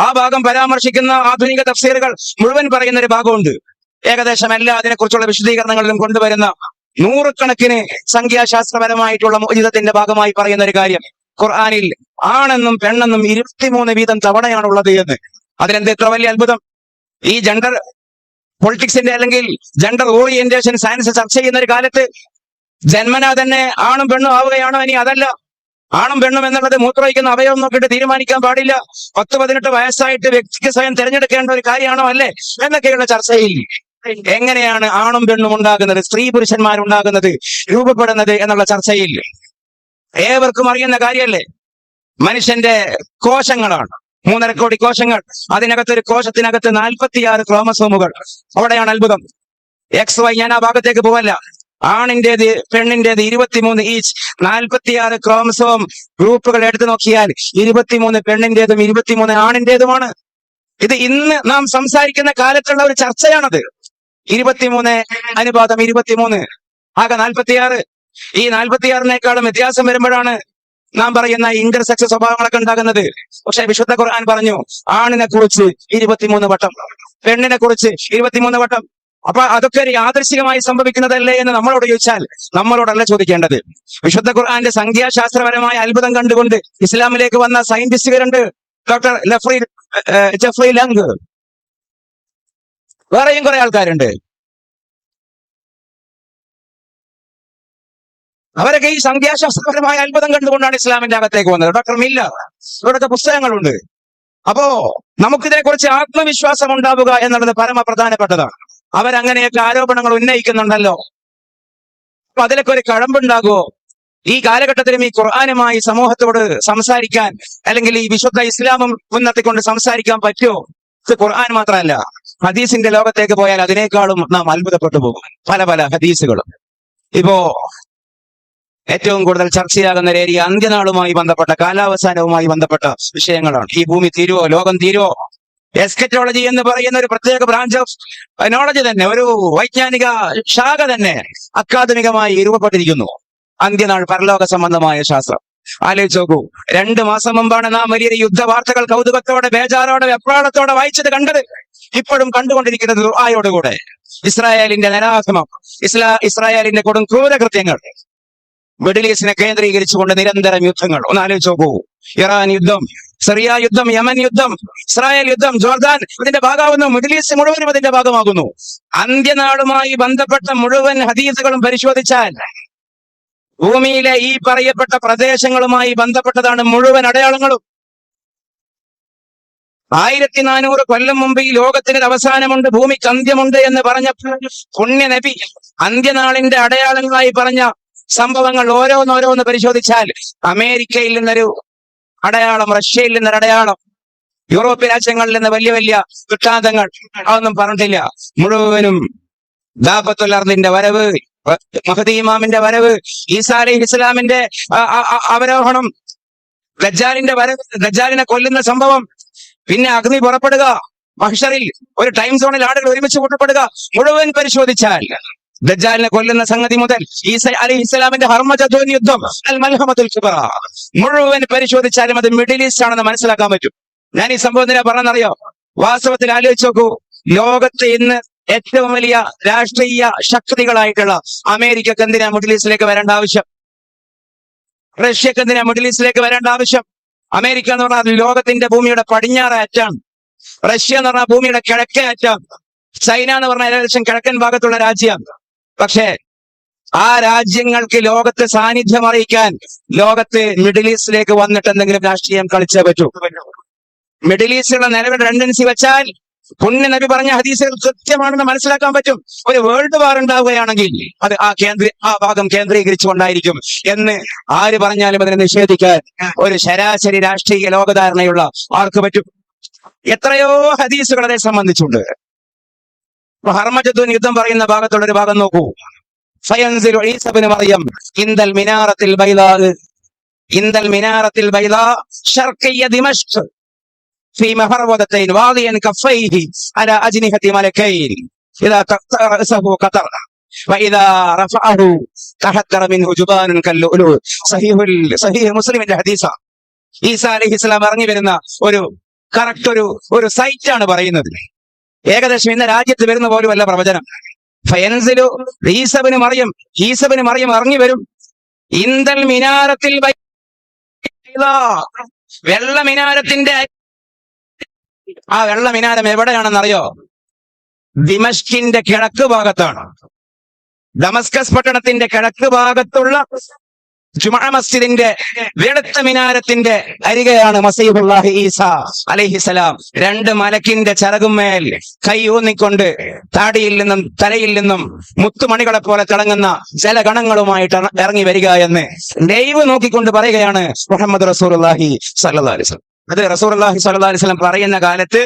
ആ ഭാഗം പരാമർശിക്കുന്ന ആധുനിക തഫ്സീറുകൾ മുഴുവൻ പറയുന്ന ഒരു ഭാഗമുണ്ട്. ഏകദേശം എല്ലാ അതിനെക്കുറിച്ചുള്ള വിശദീകരണങ്ങളിലും കൊണ്ടുവരുന്ന നൂറുകണക്കിന് സംഖ്യാശാസ്ത്രപരമായിട്ടുള്ള മുഅ്ജിസത്തിന്റെ ഭാഗമായി പറയുന്ന ഒരു കാര്യം, ഖുർആനിൽ ആണെന്നും പെണ്ണെന്നും 23 വീതം തവണയാണുള്ളത് എന്ന്. അതിലെന്ത് ഇത്ര വലിയ അത്ഭുതം? ഈ ജെൻഡർ പൊളിറ്റിക്സിന്റെ അല്ലെങ്കിൽ ജെൻഡർ ഓറിയന്റേഷൻ സയൻസ് ചർച്ച ചെയ്യുന്ന ഒരു കാലത്ത് ജന്മനാ തന്നെ ആണും പെണ്ണും ആവുകയാണോ? ഇനി അതല്ല, ആണും പെണ്ണും എന്നുള്ളത് മൂത്രമൊഴിക്കുന്ന അവയവം നോക്കിയിട്ട് തീരുമാനിക്കാൻ പാടില്ല. 10-18 വയസ്സായിട്ട് വ്യക്തിക്ക് സ്വയം തിരഞ്ഞെടുക്കേണ്ട ഒരു കാര്യമാണോ അല്ലേ എന്നൊക്കെയുള്ള ചർച്ചയിൽ എങ്ങനെയാണ് ആണും പെണ്ണും ഉണ്ടാകുന്നത്, സ്ത്രീ പുരുഷന്മാരുണ്ടാകുന്നത്, രൂപപ്പെടുന്നത് എന്നുള്ള ചർച്ചയിൽ ഏവർക്കും അറിയുന്ന കാര്യമല്ലേ. മനുഷ്യന്റെ കോശങ്ങളാണ് 3.5 കോടി കോശങ്ങൾ. അതിനകത്ത് ഒരു കോശത്തിനകത്ത് 46 ക്രോമസോമുകൾ. അവിടെയാണ് അത്ഭുതം. XY, ഞാൻ ആ ഭാഗത്തേക്ക് പോവല്ല. ആണിന്റേത് പെണ്ണിന്റേത് 23 ഈച്ച്. 46 ക്രോമസോം ഗ്രൂപ്പുകൾ എടുത്തു നോക്കിയാൽ 23 പെണ്ണിന്റേതും 23 ആണിന്റേതുമാണ്. ഇത് ഇന്ന് നാം സംസാരിക്കുന്ന കാലത്തുള്ള ഒരു ചർച്ചയാണത്. 23 അനുപാതം 23 ആകെ 46. ഈ 46-നേക്കാളും വ്യത്യാസം വരുമ്പോഴാണ് നാം പറയുന്ന ഇന്റർസെക്സ് സ്വഭാവങ്ങളൊക്കെ ഉണ്ടാകുന്നത്. പക്ഷെ വിശുദ്ധ ഖുർആൻ പറഞ്ഞു ആണിനെ കുറിച്ച് 23 വട്ടം, പെണ്ണിനെ കുറിച്ച് 23 വട്ടം. അപ്പൊ അതൊക്കെ യാദൃശികമായി സംഭവിക്കുന്നതല്ലേ എന്ന് നമ്മളോട് ചോദിച്ചാൽ നമ്മളോടല്ല ചോദിക്കേണ്ടത്. വിശുദ്ധ ഖുർആന്റെ സംഖ്യാശാസ്ത്രപരമായ അത്ഭുതം കണ്ടുകൊണ്ട് ഇസ്ലാമിലേക്ക് വന്ന സയന്റിസ്റ്റുകാരുണ്ട്. ഡോക്ടർ ജെഫ്രി ലങ്, വേറെയും കുറെ ആൾക്കാരുണ്ട്. അവരൊക്കെ ഈ സംഖ്യാശാസ്ത്രപരമായ അത്ഭുതം കണ്ടുകൊണ്ടാണ് ഇസ്ലാമിന്റെ അകത്തേക്ക് വന്നത്. ഡോക്ടർ മില്ലർ, ഇവരുടെ പുസ്തകങ്ങളുണ്ട്. അപ്പോ നമുക്കിതിനെ കുറിച്ച് ആത്മവിശ്വാസം ഉണ്ടാവുക എന്നുള്ളത് പരമപ്രധാനപ്പെട്ടതാണ്. അവരങ്ങനെയൊക്കെ ആരോപണങ്ങൾ ഉന്നയിക്കുന്നുണ്ടല്ലോ, അപ്പൊ അതിലൊക്കെ ഒരു കഴമ്പുണ്ടാകുമോ? ഈ കാലഘട്ടത്തിലും ഈ ഖുർആനുമായി സമൂഹത്തോട് സംസാരിക്കാൻ, അല്ലെങ്കിൽ ഈ വിശുദ്ധ ഇസ്ലാമും മുൻനിർത്തിക്കൊണ്ട് സംസാരിക്കാൻ പറ്റുമോ? ഇത് ഖുർആൻ മാത്രമല്ല, ഹദീസിന്റെ ലോകത്തേക്ക് പോയാൽ അതിനേക്കാളും നാം അത്ഭുതപ്പെട്ടു പോകും. പല പല ഹദീസുകളും. ഇപ്പോ ഏറ്റവും കൂടുതൽ ചർച്ചയാകുന്ന ഒരു ഏരിയ അന്ത്യനാളുമായി ബന്ധപ്പെട്ട, കാലാവസാനവുമായി ബന്ധപ്പെട്ട വിഷയങ്ങളാണ്. ഈ ഭൂമി തീരുവോ, ലോകം തീരുവോ? എസ്കറ്റോളജി എന്ന് പറയുന്ന ഒരു പ്രത്യേക ബ്രാഞ്ച് ഓഫ് നോളജ് തന്നെ, ഒരു വൈജ്ഞാനിക ശാഖ തന്നെ അക്കാദമികമായി രൂപപ്പെട്ടിരിക്കുന്നു. അന്ത്യനാൾ, പരലോക സംബന്ധമായ ശാസ്ത്രം. ആലോചിച്ച് നോക്കൂ, 2 മാസം മുമ്പാണ് നാം വലിയ യുദ്ധ വാർത്തകൾ കൗതുകത്തോടെ, ബേജാറോടെ, വെപ്രാളത്തോടെ വായിച്ചത്, കണ്ടത്. ഇപ്പോഴും കണ്ടുകൊണ്ടിരിക്കുന്നത് ദുആയോടുകൂടെ. ഇസ്രായേലിന്റെ നരാധമം, ഇസ്രായേലിന്റെ കൊടും ക്രൂരകൃത്യങ്ങൾ, മിഡിൽ ഈസ്റ്റിനെ കേന്ദ്രീകരിച്ചുകൊണ്ട് നിരന്തരം യുദ്ധങ്ങൾ. ഒന്ന് ആലോചിച്ച് നോക്കൂ, ഇറാൻ യുദ്ധം, സിറിയ യുദ്ധം, യമൻ യുദ്ധം, ഇസ്രായേൽ യുദ്ധം, ജോർദാൻ ഇതിന്റെ ഭാഗമാകുന്നു, മിഡിൽ ഈസ്റ്റ് മുഴുവനും അതിന്റെ ഭാഗമാകുന്നു. അന്ത്യനാളുമായി ബന്ധപ്പെട്ട മുഴുവൻ ഹദീസുകളും പരിശോധിച്ചാൽ ഭൂമിയിലെ ഈ പറയപ്പെട്ട പ്രദേശങ്ങളുമായി ബന്ധപ്പെട്ടതാണ് മുഴുവൻ അടയാളങ്ങളും. 1400 കൊല്ലം മുമ്പ് ഈ ലോകത്തിന് അവസാനമുണ്ട്, ഭൂമിക്ക് അന്ത്യമുണ്ട് എന്ന് പറഞ്ഞ പുണ്യ നബി അന്ത്യനാളിന്റെ അടയാളങ്ങളായി പറഞ്ഞ സംഭവങ്ങൾ ഓരോന്നോരോന്ന് പരിശോധിച്ചാൽ അമേരിക്കയിൽ നിന്നൊരു അടയാളം, റഷ്യയിൽ നിന്നൊരു അടയാളം, യൂറോപ്യൻ രാജ്യങ്ങളിൽ നിന്ന് വലിയ വലിയ ദൃഷ്ടാന്തങ്ങൾ, അതൊന്നും പറഞ്ഞിട്ടില്ല. മുഴുവനും ദാബത്തുൽ അർദിന്റെ വരവ്, മഹദി ഇമാമിന്റെ വരവ്, ഈസാ അലൈഹി ഇസ്ലാമിന്റെ അവരോഹണം, ദജ്ജാലിന്റെ വരവ്, ദജ്ജാലിനെ കൊല്ലുന്ന സംഭവം, പിന്നെ അഗ്നി പുറപ്പെടുക, മഹ്ശറിൽ ഒരു ടൈം സോണിൽ ആളുകൾ ഒരുമിച്ച് കൂട്ടപ്പെടുക, മുഴുവൻ പരിശോധിച്ചാൽ ദജ്ജാലിനെ കൊല്ലുന്ന സംഗതി മുതൽ ഈസ അലൈഹി ഇസ്ലാമിന്റെ ഹർമജദൂൻ യുദ്ധം, അൽ മൽഹമത്തുൽ കുബ്ര, മുഴുവൻ പരിശോധിച്ചാലും അത് മിഡിൽ ഈസ്റ്റ് ആണെന്ന് മനസ്സിലാക്കാൻ പറ്റും. ഞാൻ ഈ സംഭവത്തിനെ പറഞ്ഞറിയോ? വാസ്തവത്തിൽ ആലോചിച്ച് നോക്കൂ, ലോകത്ത് ഇന്ന് ഏറ്റവും വലിയ രാഷ്ട്രീയ ശക്തികളായിട്ടുള്ള അമേരിക്കക്ക് എന്തിനാ മിഡിൽ ഈസ്റ്റിലേക്ക് വരേണ്ട ആവശ്യം? റഷ്യക്ക് എന്തിനാ മിഡിൽ ഈസ്റ്റിലേക്ക് വരേണ്ട ആവശ്യം? അമേരിക്ക എന്ന് പറഞ്ഞാൽ ലോകത്തിന്റെ ഭൂമിയുടെ പടിഞ്ഞാറേ അറ്റാണ്. റഷ്യ എന്ന് പറഞ്ഞാൽ ഭൂമിയുടെ കിഴക്കേ അറ്റാണ്. ചൈന എന്ന് പറഞ്ഞാൽ ഏകദേശം കിഴക്കൻ ഭാഗത്തുള്ള രാജ്യമാണ്. പക്ഷേ ആ രാജ്യങ്ങൾക്ക് ലോകത്ത് സാന്നിധ്യം അറിയിക്കാൻ ലോകത്ത് മിഡിൽ ഈസ്റ്റിലേക്ക് വന്നിട്ട് എന്തെങ്കിലും രാഷ്ട്രീയം കളിച്ചേ പറ്റൂ. മിഡിൽ ഈസ്റ്റിലുള്ള നിലവിലെ ടെൻഡൻസി വെച്ചാൽ പുണ്യ നബി പറഞ്ഞ ഹദീസുകൾ കൃത്യമാണെന്ന് മനസ്സിലാക്കാൻ പറ്റും. ഒരു വേൾഡ് വാർ ഉണ്ടാവുകയാണെങ്കിൽ അത് ആ ഭാഗം കേന്ദ്രീകരിച്ചുകൊണ്ടായിരിക്കും എന്ന് ആര് പറഞ്ഞാലും അതിനെ നിഷേധിക്കാൻ ഒരു ശരാശരി രാഷ്ട്രീയ ലോകധാരണയുള്ള ആർക്ക് പറ്റും? എത്രയോ ഹദീസുകൾ അതേ സംബന്ധിച്ചുണ്ട്. ഹർമജദൂൻ യുദ്ധം പറയുന്ന ഭാഗത്തുള്ള ഒരു ഭാഗം നോക്കൂ. ഫയൻസിലു ഈസ ഇബ്നു മറിയം ഇൻദൽ മിനാറത്തിൽ ബൈദാ, ഇൻദൽ മിനാറത്തിൽ ബൈദാ ശർഖിയ ദിമഷ്ക് في مهرودتين واضيا كفيه على أجنحة ملكين إذا رأسه قطر وإذا رفعه تحدر منه جبان كاللؤلؤ. صحيح മുസ്ലിമിന്റെ ഹദീസാ. ഈസാ അലൈഹി ഇസ്ലാം ഇറങ്ങി വരുന്ന ഒരു കറക്റ്റ് ഒരു സൈറ്റ് ആണ് പറയുന്നത്. ഏകദേശം ഇന്ന് രാജ്യത്ത് വരുന്ന പോലും അല്ല പ്രവചനം. ഫയൻസിലു ഈസ ഇബ്നു മറിയം ഇറങ്ങി വരും. ഇൻദൽ മിനാരത്തിൽ വെള്ള മിനാരത്തിന്റെ, ആ വെള്ള മിനാരം എവിടെയാണെന്നറിയോ? ദിമഷ്കിന്റെ കിഴക്ക് ഭാഗത്താണ്. ദമസ്കസ് പട്ടണത്തിന്റെ കിഴക്ക് ഭാഗത്തുള്ള ജുമാ മസ്ജിദിന്റെ വെളുത്ത മിനാരത്തിന്റെ അരികെയാണ് മസീഹുല്ലാഹി ഈസ അലൈഹിസലാം 2 മലക്കിന്റെ ചിറകുമേൽ കൈ ഊന്നിക്കൊണ്ട് താടിയിൽ നിന്നും തലയിൽ നിന്നും മുത്തുമണികളെ പോലെ തിളങ്ങുന്ന ജലഗണങ്ങളുമായിട്ട് ഇറങ്ങി വരിക എന്ന് ലൈവ് നോക്കിക്കൊണ്ട് പറയുകയാണ് മുഹമ്മദ് റസൂലുള്ളാഹി സ്വല്ലല്ലാഹു അലൈഹി വസല്ലം. അത് റസൂലുള്ളാഹി സ്വല്ലല്ലാഹു അലൈഹി വസല്ലം പറയുന്ന കാലത്ത്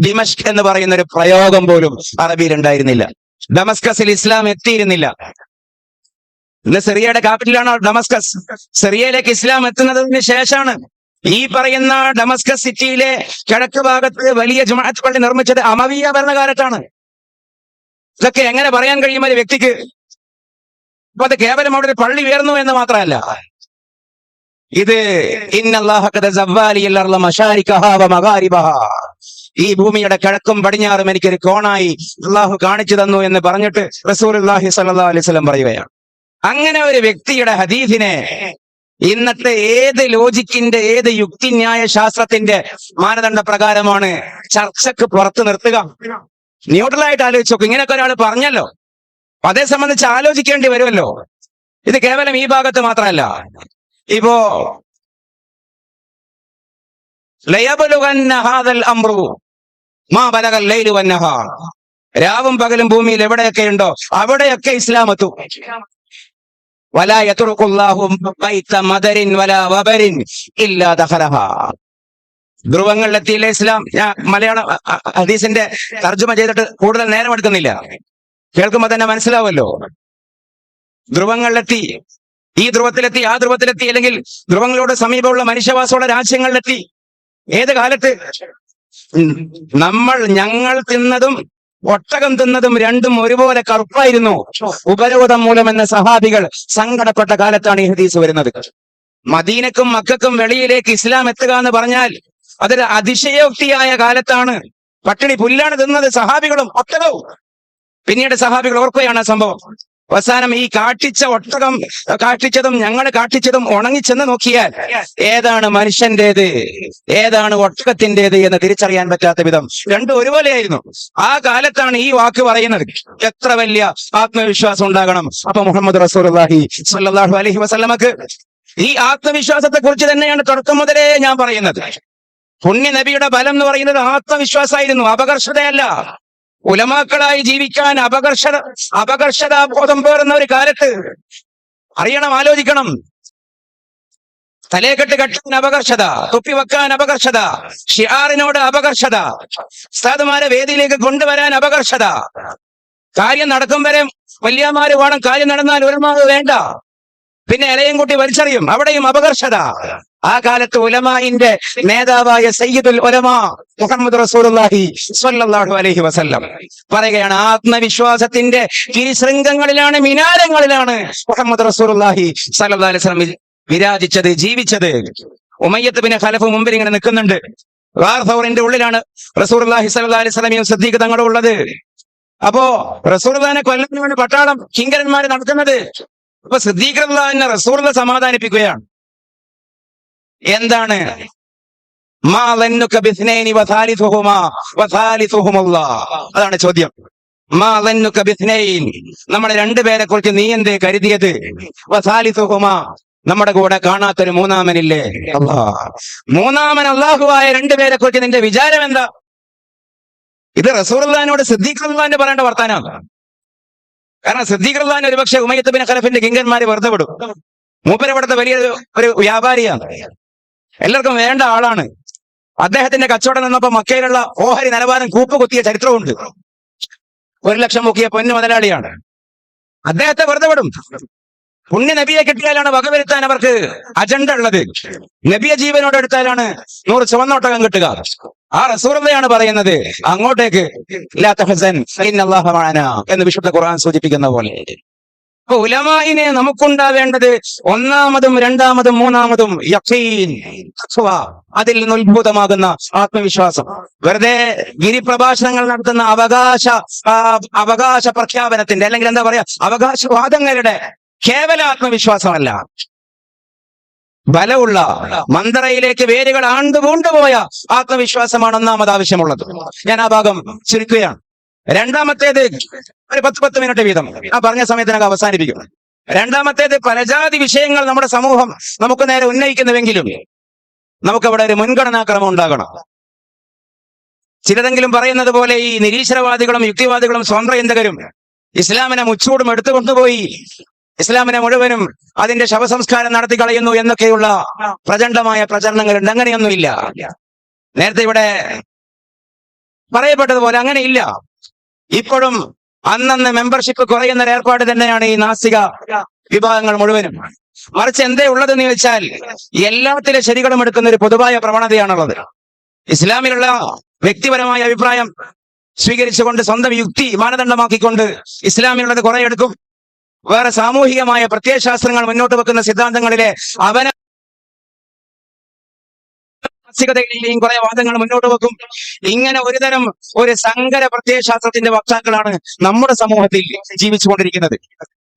ദിമഷ്ക് എന്ന് പറയുന്ന ഒരു പ്രയോഗം പോലും അറബിയിൽ ഉണ്ടായിരുന്നില്ല. ദമസ്കസിൽ ഇസ്ലാം എത്തിയിരുന്നില്ല. ഇന്ന് സിറിയയുടെ ക്യാപിറ്റലാണ് ഡമസ്കസ്. സിറിയയിലേക്ക് ഇസ്ലാം എത്തുന്നതിന് ശേഷമാണ് ഈ പറയുന്ന ഡമസ്കസ് സിറ്റിയിലെ കിഴക്ക് ഭാഗത്ത് വലിയ ജുമാഅത്ത് പള്ളി നിർമ്മിച്ചത് അമവിയ ഭരണകാലത്താണ്. ഇതൊക്കെ എങ്ങനെ പറയാൻ കഴിയും ഒരു വ്യക്തിക്ക്? അപ്പൊ അത് കേവലം അവിടെ ഒരു പള്ളി ഉയർന്നു എന്ന് മാത്രമല്ല, ഇത് ഇന്നല്ലാഹ ഖദ സവ്വാലിയൽ അർള മശാരികഹാ വ മഗാരിബഹാ, ഈ ഭൂമിയുടെ കിഴക്കും പടിഞ്ഞാറും എനിക്കൊരു കോണായി അള്ളാഹു കാണിച്ചു തന്നു എന്ന് പറഞ്ഞിട്ട് റസൂലുള്ളാഹി സ്വല്ലല്ലാഹു അലൈഹി വസല്ലം പറയുകയാണ്. അങ്ങനെ ഒരു വ്യക്തിയുടെ ഹദീസിനെ ഇന്നത്തെ ഏത് ലോജിക്കിന്റെ, ഏത് യുക്തിന്യായ ശാസ്ത്രത്തിന്റെ മാനദണ്ഡ പ്രകാരമാണ് ചർച്ചക്ക് പുറത്ത് നിർത്തുക? ന്യൂട്രലായിട്ട് ആലോചിച്ച് നോക്കും. ഇങ്ങനെയൊക്കെ ഒരാൾ പറഞ്ഞല്ലോ, അതേ സംബന്ധിച്ച് ആലോചിക്കേണ്ടി വരുമല്ലോ. ഇത് കേവലം ഈ ഭാഗത്ത് മാത്രമല്ല. ഇപ്പോ ലയബലുഗന്ന ഹാദൽ അംറു മാ ബലഗൽ ലൈലു വന്നഹാർ, രാവും പകലും ഭൂമിയിൽ എവിടെയൊക്കെ ഉണ്ടോ അവിടെയൊക്കെ ഇസ്ലാം എത്തും. വലാ യത്റുഖുല്ലാഹു ബൈത മദരിൻ വലാ വബരിൻ ഇല്ലാ ദഖലഹാ, ധ്രുവങ്ങളിലെത്തിയില്ല ഇസ്ലാം. ഞാൻ മലയാളം ഹദീസിന്റെ തർജ്ജമ ചെയ്തിട്ട് കൂടുതൽ നേരം എടുക്കുന്നില്ല, കേൾക്കുമ്പോ തന്നെ മനസ്സിലാവുമല്ലോ. ധ്രുവങ്ങളിലെത്തി, ഈ ധ്രുവത്തിലെത്തി, ആ ധ്രുവത്തിലെത്തി, അല്ലെങ്കിൽ ധ്രുവങ്ങളോട് സമീപമുള്ള മനുഷ്യവാസമുള്ള രാജ്യങ്ങളിലെത്തി. ഏത് കാലത്ത്? ഞങ്ങൾ തിന്നതും ഒട്ടകം തിന്നതും രണ്ടും ഒരുപോലെ കറുപ്പായിരുന്നു ഉപരോധം മൂലമെന്ന സഹാബികൾ സങ്കടപ്പെട്ട കാലത്താണ് ഈ ഹദീസ് വരുന്നത്. മദീനക്കും മക്കക്കും വെളിയിലേക്ക് ഇസ്ലാം എത്തുക എന്ന് പറഞ്ഞാൽ അതൊരു അതിശയോക്തിയായ കാലത്താണ്. പട്ടിണി പുല്ലാണ് തിന്നത് സഹാബികളും ഒട്ടകവും. പിന്നീട് സഹാബികൾ ഓർക്കുകയാണ് ആ സംഭവം. അവസാനം ഈ കാട്ടിച്ചതും ഞങ്ങൾ കാട്ടിച്ചതും ഉണങ്ങിച്ചെന്ന് നോക്കിയാൽ ഏതാണ് മനുഷ്യന്റേത്, ഏതാണ് ഒട്ടകത്തിൻ്റെത് എന്ന് തിരിച്ചറിയാൻ പറ്റാത്ത വിധം രണ്ടും ഒരുപോലെയായിരുന്നു. ആ കാലത്താണ് ഈ വാക്ക് പറയുന്നത്. എത്ര വലിയ ആത്മവിശ്വാസം ഉണ്ടാകണം. അപ്പൊ മുഹമ്മദ് റസൂലുള്ളാഹി സ്വല്ലല്ലാഹു അലൈഹി വസല്ലമക്ക് ഈ ആത്മവിശ്വാസത്തെ കുറിച്ച് തന്നെയാണ് തുടക്കം മുതലേ ഞാൻ പറയുന്നത്. പുണ്യ നബിയുടെ ബലം എന്ന് പറയുന്നത് ആത്മവിശ്വാസമായിരുന്നു, അപകർഷതയല്ല. ഉലമാക്കളായി ജീവിക്കാൻ അപകർഷതാബോധം പേറുന്ന ഒരു കാലത്ത് അറിയണം, ആലോചിക്കണം. തലേക്കെട്ട് കെട്ടാൻ അപകർഷത, തൊപ്പി വെക്കാൻ അപകർഷത, ഷിആറിനോട് അപകർഷത, ഉസ്താദുമാരെ വേദിയിലേക്ക് കൊണ്ടുവരാൻ അപകർഷത, കാര്യം നടക്കും വരെ വല്യമാര് വേണം, കാര്യം നടന്നാൽ ഉലമാവ് വേണ്ട, പിന്നെ ഇലയും കൂട്ടി വലിച്ചെറിയും, അവിടെയും അപകർഷത. ആ കാലത്ത് ഉലമാഇന്റെ നേതാവായ സയ്യിദുൽ ഉലമാ മുഹമ്മദ് റസൂലുള്ളാഹി സ്വല്ലല്ലാഹു അലൈഹി വസല്ലം പറയുകയാണ്, ആത്മവിശ്വാസത്തിന്റെ തിരുശൃംഗങ്ങളിലാണ്, മിനാരങ്ങളിലാണ് മുഹമ്മദ് റസൂലുള്ളാഹി സ്വല്ലല്ലാഹു അലൈഹി വസല്ലം വിരാജിച്ചത്, ജീവിച്ചത്. ഉമയ്യത്ത് ബിൻ ഖലഫ് മുമ്പിൽ ഇങ്ങനെ നിൽക്കുന്നുണ്ട്. ഗാർഫൗറിന്റെ ഉള്ളിലാണ് റസൂലുള്ളാഹി സ്വല്ലല്ലാഹു അലൈഹി വസല്ലമയും സിദ്ദീഖ് തങ്ങളും ഉള്ളത്. അപ്പോ റസൂലുള്ളാഹിനെ കൊല്ലാൻ വേണ്ടി പട്ടാളം കിങ്കരന്മാര് നടക്കുന്നത്. അപ്പൊ സിദ്ദീഖ് റളിയല്ലാഹു റസൂലുള്ളാഹിനെ സമാധാനിപ്പിക്കുകയാണ്. എന്താണ്? അതാണ് ചോദ്യം. നമ്മളെ രണ്ടുപേരെ കുറിച്ച് നീ എന്തേ കരുതിയത്? നമ്മുടെ കൂടെ കാണാത്തൊരു മൂന്നാമനില്ലേ? മൂന്നാമൻ അള്ളാഹുവായ രണ്ടുപേരെ കുറിച്ച് നിന്റെ വിചാരം എന്താ? ഇത് റസൂലുള്ളാഹിനോട് സിദ്ദീഖ് റളിയല്ലാഹു പറയേണ്ട വർത്താനമാണ്. കാരണം സിദ്ദീഖ് റളിയല്ലാഹു ഒരുപക്ഷെ ഉമയ്യത്ത് ബിൻ ഖലഫിന്റെ കിങ്കന്മാരെ വെറുതെ വിടും. മൂപ്പരവിടുത്തെ വലിയ ഒരു വ്യാപാരിയാണ്, എല്ലാവർക്കും വേണ്ട ആളാണ്. അദ്ദേഹത്തിന്റെ കച്ചവടം നിന്നപ്പോ മക്കയിലുള്ള ഓഹരി നിലവാരം കൂപ്പുകുത്തിയ ചരിത്രമുണ്ട്. 1 ലക്ഷം മുക്കിയ പൊന്നു മുതലാളിയാണ്. അദ്ദേഹത്തെ വെറുതെ വിടും. പുണ്യ നബിയെ കിട്ടിയാലാണ് വകവരുത്താൻ അവർക്ക് അജണ്ട ഉള്ളത്. നബിയെ ജീവനോട് എടുത്താലാണ് 100 ചുവന്നോട്ടകം കിട്ടുക. ആ റസൂലുള്ളാഹിയാണ് പറയുന്നത് അങ്ങോട്ടേക്ക് ലാ തഹ്സൻ ഇന്നല്ലാഹ മഅനാ എന്ന് വിശുദ്ധ ഖുർആൻ സൂചിപ്പിക്കുന്ന പോലെ. അപ്പൊ ഉലമാഇനെ നമുക്കുണ്ടാവേണ്ടത് ഒന്നാമതും രണ്ടാമതും മൂന്നാമതും യഖീൻ, അതിൽ നിന്ന് ഉത്ഭൂതമാകുന്ന ആത്മവിശ്വാസം. വെറുതെ ഗിരിപ്രഭാഷണങ്ങൾ നടത്തുന്ന അവകാശ പ്രഖ്യാപനത്തിന്റെ, അല്ലെങ്കിൽ എന്താ പറയാ, അവകാശവാദങ്ങളുടെ കേവല ആത്മവിശ്വാസമല്ല, ബലമുള്ള മന്ദറയിലേക്ക് വേരുകൾ ആണ്ടുകൊണ്ടുപോയ ആത്മവിശ്വാസമാണ് ഒന്നാമത് ആവശ്യമുള്ളത്. ഞാൻ ആ ഭാഗം ചുരുക്കുകയാണ്. രണ്ടാമത്തേത് ഒരു 10 മിനിറ്റ് വീതം ആ പറഞ്ഞ സമയത്തിനൊക്കെ അവസാനിപ്പിക്കും. രണ്ടാമത്തേത്, പലജാതി വിഷയങ്ങൾ നമ്മുടെ സമൂഹം നമുക്ക് നേരെ ഉന്നയിക്കുന്നുവെങ്കിലും നമുക്കവിടെ ഒരു മുൻഗണനാക്രമം ഉണ്ടാകണം. ചിലതെങ്കിലും പറയുന്നത് പോലെ ഈ നിരീശ്വരവാദികളും യുക്തിവാദികളും സ്വാതന്ത്ര്യചിന്തകരും ഇസ്ലാമിനെ മുച്ചൂടും എടുത്തുകൊണ്ടുപോയി ഇസ്ലാമിനെ മുഴുവനും അതിന്റെ ശവസംസ്കാരം നടത്തി കളയുന്നു എന്നൊക്കെയുള്ള പ്രചണ്ഡമായ പ്രചരണങ്ങളുണ്ട്. അങ്ങനെയൊന്നുമില്ല. നേരത്തെ ഇവിടെ പറയപ്പെട്ടതുപോലെ അങ്ങനെയില്ല. ഇപ്പോഴും അന്നന്ന് മെമ്പർഷിപ്പ് കുറയുന്ന ഏർപ്പാട് തന്നെയാണ് ഈ നാസ്തിക വിഭാഗങ്ങൾ മുഴുവനും. മറിച്ച് എന്തേ ഉള്ളതെന്ന് ചോദിച്ചാൽ എല്ലാത്തിലെ ശരികളും എടുക്കുന്ന ഒരു പൊതുവായ പ്രവണതയാണുള്ളത്. ഇസ്ലാമിലുള്ള വ്യക്തിപരമായ അഭിപ്രായം സ്വീകരിച്ചുകൊണ്ട് സ്വന്തം യുക്തി മാനദണ്ഡമാക്കിക്കൊണ്ട് ഇസ്ലാമിലുള്ളത് കുറെ എടുക്കും. വേറെ സാമൂഹികമായ പ്രത്യയശാസ്ത്രങ്ങൾ മുന്നോട്ട് വെക്കുന്ന സിദ്ധാന്തങ്ങളിലെ അവന മാനസികതയിലെയും കുറെ വാദങ്ങൾ മുന്നോട്ട് വെക്കും. ഇങ്ങനെ ഒരു സങ്കര പ്രത്യയശാസ്ത്രത്തിന്റെ വക്താക്കളാണ് നമ്മുടെ സമൂഹത്തിൽ ജീവിച്ചുകൊണ്ടിരിക്കുന്നത്.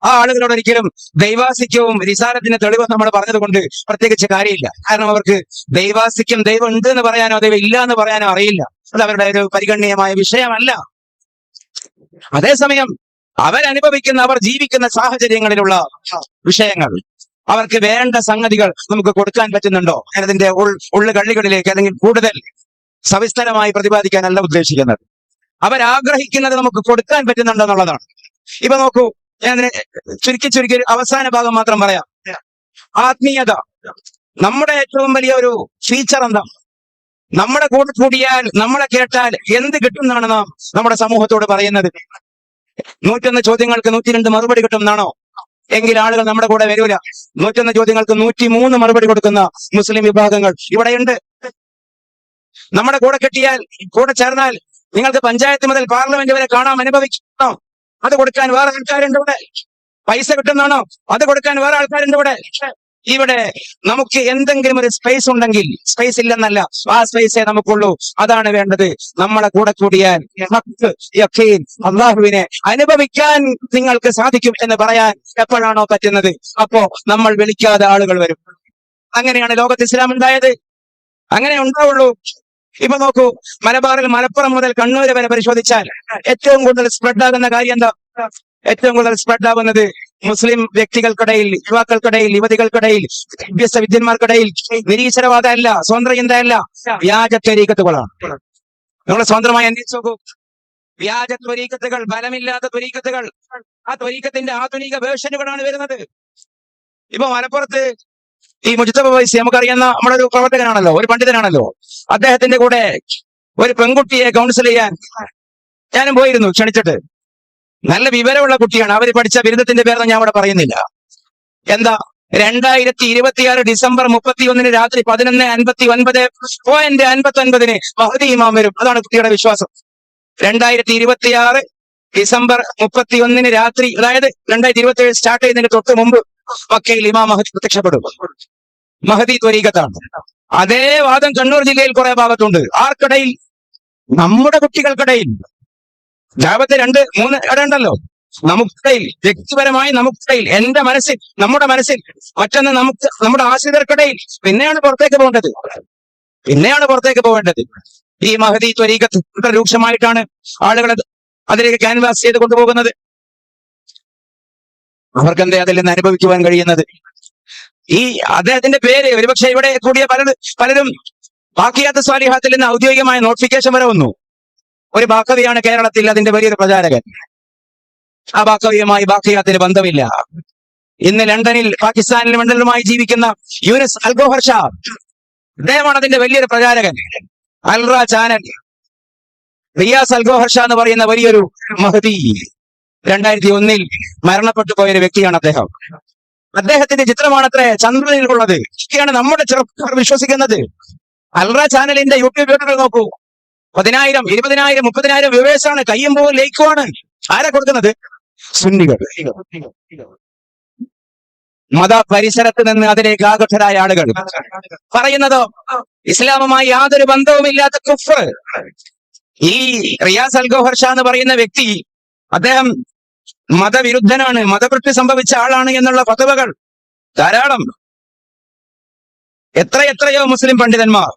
ആ ആളുകളോട് ഒരിക്കലും ദൈവാസിക്യവും റിസാലത്തിന്റെ തെളിവും നമ്മൾ പറഞ്ഞതുകൊണ്ട് പ്രത്യേകിച്ച് കാര്യമില്ല. കാരണം അവർക്ക് ദൈവാസിക്യം, ദൈവം ഉണ്ട് എന്ന് പറയാനോ ദൈവം ഇല്ല എന്ന് പറയാനോ അറിയില്ല. അത് അവരുടെ ഒരു പരിഗണനീയമായ വിഷയമല്ല. അതേസമയം അവരനുഭവിക്കുന്ന, അവർ ജീവിക്കുന്ന സാഹചര്യങ്ങളിലുള്ള വിഷയങ്ങൾ, അവർക്ക് വേണ്ട സംഗതികൾ നമുക്ക് കൊടുക്കാൻ പറ്റുന്നുണ്ടോ എന്നതിന്റെ ഉള്ളുകള്ളികളിലേക്ക് അല്ലെങ്കിൽ കൂടുതൽ സവിസ്തരമായി പ്രതിപാദിക്കാനല്ല ഉദ്ദേശിക്കുന്നത്. അവരാഗ്രഹിക്കുന്നത് നമുക്ക് കൊടുക്കാൻ പറ്റുന്നുണ്ടോ എന്നുള്ളതാണ്. ഇപ്പൊ നോക്കൂ, ഞാൻ ചുരുക്കി ഒരു അവസാന ഭാഗം മാത്രം പറയാം. ആത്മീയത നമ്മുടെ ഏറ്റവും വലിയ ഒരു ഫീച്ചർ എന്താ? നമ്മുടെ കൂടെ കൂടിയാൽ, നമ്മളെ കേട്ടാൽ എന്ത് കിട്ടും എന്നാണ് നാം നമ്മുടെ സമൂഹത്തോട് പറയുന്നത്. 101 ചോദ്യങ്ങൾക്ക് 102 മറുപടി കിട്ടും എന്നാണോ? എങ്കിൽ ആളുകൾ നമ്മുടെ കൂടെ വരൂല. 101 ചോദ്യങ്ങൾക്ക് 103 മറുപടി കൊടുക്കുന്ന മുസ്ലിം വിഭാഗങ്ങൾ ഇവിടെയുണ്ട്. നമ്മുടെ കൂടെ കിട്ടിയാൽ, കൂടെ ചേർന്നാൽ നിങ്ങൾക്ക് പഞ്ചായത്ത് മുതൽ പാർലമെന്റ് വരെ കാണാം, അനുഭവിക്കണം. അത് കൊടുക്കാൻ വേറെ ആൾക്കാരുണ്ട് ഇവിടെ. പൈസ കിട്ടുന്നാണോ? അത് കൊടുക്കാൻ വേറെ ആൾക്കാരുണ്ട് ഇവിടെ. ഇവിടെ നമുക്ക് എന്തെങ്കിലും ഒരു സ്പേസ് ഉണ്ടെങ്കിൽ, സ്പേസ് ഇല്ലെന്നല്ല, ആ സ്പേസേ നമുക്കുള്ളൂ. അതാണ് വേണ്ടത്. നമ്മളെ കൂടെ കൂടിയാൽ അള്ളാഹുവിനെ അനുഭവിക്കാൻ നിങ്ങൾക്ക് സാധിക്കും എന്ന് പറയാൻ എപ്പോഴാണോ പറ്റുന്നത്, അപ്പോ നമ്മൾ വിളിക്കാതെ ആളുകൾ വരും. അങ്ങനെയാണ് ലോകത്ത് ഇസ്ലാം ഉണ്ടായത്. അങ്ങനെ ഉണ്ടാവുള്ളൂ. ഇപ്പൊ നോക്കൂ, മലബാറിൽ മലപ്പുറം മുതൽ കണ്ണൂർ വരെ പരിശോധിച്ചാൽ ഏറ്റവും കൂടുതൽ സ്പ്രെഡ് ആകുന്ന കാര്യം എന്താ? ഏറ്റവും കൂടുതൽ സ്പ്രെഡ് ആകുന്നത് മുസ്ലിം വ്യക്തികൾക്കിടയിൽ, യുവാക്കൾക്കിടയിൽ, യുവതികൾക്കിടയിൽ, വിദ്യാന്മാർക്കിടയിൽ നിരീശ്വരവാദമല്ല, സ്വതന്ത്ര ചിന്തയല്ല, വ്യാജ ത്വരീഖത്തുകളാണ്. നിങ്ങൾ സ്വതന്ത്രമായി അന്വേഷിച്ച് നോക്കൂ. വ്യാജ ത്വരീഖത്തുകൾ, ബലമില്ലാത്ത ത്വരീഖത്തുകൾ, ആ ത്വരീഖത്തിന്റെ ആധുനിക വേർഷനുകളാണ് വരുന്നത്. ഇപ്പൊ മലപ്പുറത്ത് ഈ മുജ്തബ ഫൈസി, നമുക്കറിയുന്ന നമ്മുടെ ഒരു പ്രവർത്തകനാണല്ലോ, ഒരു പണ്ഡിതനാണല്ലോ. അദ്ദേഹത്തിന്റെ കൂടെ ഒരു പെൺകുട്ടിയെ കൗൺസിൽ ചെയ്യാൻ ഞാനും പോയിരുന്നു, ക്ഷണിച്ചിട്ട്. നല്ല വിവരമുള്ള കുട്ടിയാണ്. അവര് പഠിച്ച ബിരുദത്തിന്റെ പേരൊന്നും ഞാൻ അവിടെ പറയുന്നില്ല. എന്താ, 2026 ഡിസംബർ 31 രാത്രി 11:59.59 മഹ്ദി ഇമാം വരും. അതാണ് കുട്ടിയുടെ വിശ്വാസം. 2026 ഡിസംബർ 31 രാത്രി, അതായത് 2027 സ്റ്റാർട്ട് ചെയ്യുന്നതിന് തൊട്ട് മുമ്പ് മക്കയിൽ ഇമാം മഹദി പ്രത്യക്ഷപ്പെടും. മഹദി ത്വരീഖത്താണ്. അതേ വാദം കണ്ണൂർ ജില്ലയിൽ കുറെ ഭാഗത്തുണ്ട്. ആർക്കിടയിൽ? നമ്മുടെ കുട്ടികൾക്കിടയിൽ. ജാപത്തെ 2-3 ഇടണ്ടല്ലോ. നമുക്കിടയിൽ, വ്യക്തിപരമായി നമുക്കിടയിൽ, എന്റെ മനസ്സിൽ, നമ്മുടെ മനസ്സിൽ, മറ്റൊന്ന് നമ്മുടെ ആശ്രിതർക്കിടയിൽ. പിന്നെയാണ് പുറത്തേക്ക് പോകേണ്ടത്. ഈ മഹദി ത്വരീഖത്ത് രൂക്ഷമായിട്ടാണ് ആളുകൾ അതിലേക്ക് ക്യാൻവാസ് ചെയ്ത് കൊണ്ടുപോകുന്നത്. അവർക്കെന്തേ അതിൽ നിന്ന് അനുഭവിക്കുവാൻ കഴിയുന്നത്? ഈ അദ്ദേഹത്തിന്റെ പേര് ഒരുപക്ഷെ ഇവിടെ കൂടിയ പലരും ബാക്കിയാത്ത സ്വാലിഹാത്തിൽ നിന്ന് ഔദ്യോഗികമായ നോട്ടിഫിക്കേഷൻ വരെ വന്നു. ഒരു ബാക്കവിയാണ് കേരളത്തിൽ അതിന്റെ വലിയൊരു പ്രചാരകൻ. ആ ബാക്കവിയുമായി ബാക്കിയാത്തിന് ബന്ധമില്ല. ഇന്ന് ലണ്ടനിൽ, പാകിസ്ഥാനിൽ മണ്ഡലമായി ജീവിക്കുന്ന യൂനിസ് അൽഗോഹർ ഷാ, അദ്ദേഹമാണ് അതിന്റെ വലിയൊരു പ്രചാരകൻ. അൽറ ചാനൽ, റിയാസ് അൽഗോഹർ ഷാ എന്ന് പറയുന്ന വലിയൊരു മഹദി 2001 മരണപ്പെട്ടു പോയൊരു വ്യക്തിയാണ് അദ്ദേഹം. അദ്ദേഹത്തിന്റെ ചിത്രമാണത്രേ ചന്ദ്രനിലുള്ളത്. ഇതൊക്കെയാണ് നമ്മുടെ ചെറുപ്പക്കാർ വിശ്വസിക്കുന്നത്. അൽറ ചാനലിന്റെ യൂട്യൂബ് വീഡിയോകൾ നോക്കൂ. 10,000, 20,000, 30,000 വ്യൂവേഴ്സാണ്. കയ്യും പോവും ലൈക്കുമാണ്. ആരാ കൊടുക്കുന്നത്? സുന്നികൾ. മത പരിസരത്ത് നിന്ന് അതിലേക്ക് ആകർഷകരായ ആളുകൾ. പറയുന്നതോ ഇസ്ലാമുമായി യാതൊരു ബന്ധവുമില്ലാത്ത കുഫ്ർ. ഈ റിയാസ് അൽഗോഹർ ഷാ എന്ന് പറയുന്ന വ്യക്തി, അദ്ദേഹം മതവിരുദ്ധനാണ്, മതവൃത്തി സംഭവിച്ച ആളാണ് എന്നുള്ള ഫത്വകൾ ധാരാളം, എത്രയോ മുസ്ലിം പണ്ഡിതന്മാർ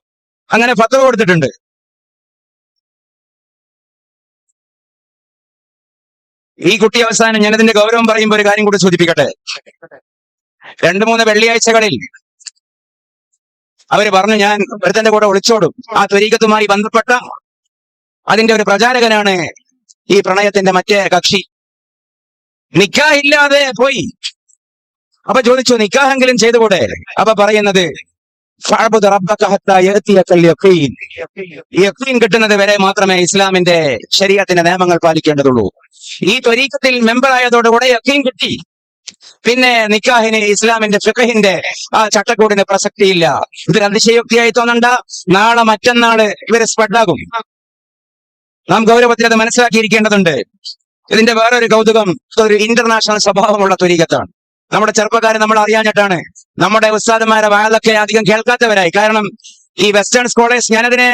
അങ്ങനെ ഫത്വ കൊടുത്തിട്ടുണ്ട്. ഈ കുട്ടി അവസാനം, ഞാനതിന്റെ ഗൗരവം പറയുമ്പോൾ ഒരു കാര്യം കൂടി സൂചിപ്പിക്കട്ടെ. 2-3 വെള്ളിയാഴ്ചകളിൽ അവര് പറഞ്ഞു, ഞാൻ ഒരുത്തന്റെ കൂടെ ഒളിച്ചോടും. ആ ത്വരീഖത്തുമായി ബന്ധപ്പെട്ട അതിന്റെ ഒരു പ്രചാരകനാണ് ഈ പ്രണയത്തിന്റെ മറ്റേ കക്ഷി. നിക്കാഹില്ലാതെ പോയി. അപ്പൊ ചോദിച്ചു, നിക്കാഹെങ്കിലും ചെയ്തുകൂടെ? അപ്പൊ പറയുന്നത്, യഖീൻ കിട്ടുന്നത് വരെ മാത്രമേ ഇസ്ലാമിന്റെ ശരീഅത്തിന്റെ നിയമങ്ങൾ പാലിക്കേണ്ടതുള്ളൂ. ഈ ത്വരീഖത്തിൽ മെമ്പർ ആയതോടുകൂടെ യഖീൻ കിട്ടി. പിന്നെ നിക്കാഹിന് ഇസ്ലാമിന്റെ ഫിഖഹിന്റെ ആ ചട്ടക്കൂടിന് പ്രസക്തിയില്ല. ഇതൊരു അതിശയോക്തിയായി തോന്നണ്ട. നാളെ മറ്റന്നാള് ഇവര് സ്പ്രെഡാകും. നാം ഗൗരവത്തിൽ അത് മനസ്സിലാക്കിയിരിക്കേണ്ടതുണ്ട്. ഇതിന്റെ വേറൊരു കൗതുകം, ഒരു ഇന്റർനാഷണൽ സ്വഭാവമുള്ള ത്വരീഖത്താണ്. നമ്മുടെ ചെറുപ്പക്കാരെ നമ്മൾ അറിയാഞ്ഞിട്ടാണ്. നമ്മുടെ ഉസ്താദുമാരെ വാഴൊക്കെ അധികം കേൾക്കാത്തവരായി. കാരണം ഈ വെസ്റ്റേൺ സ്കോളേഴ്സ്, ഞാനതിനെ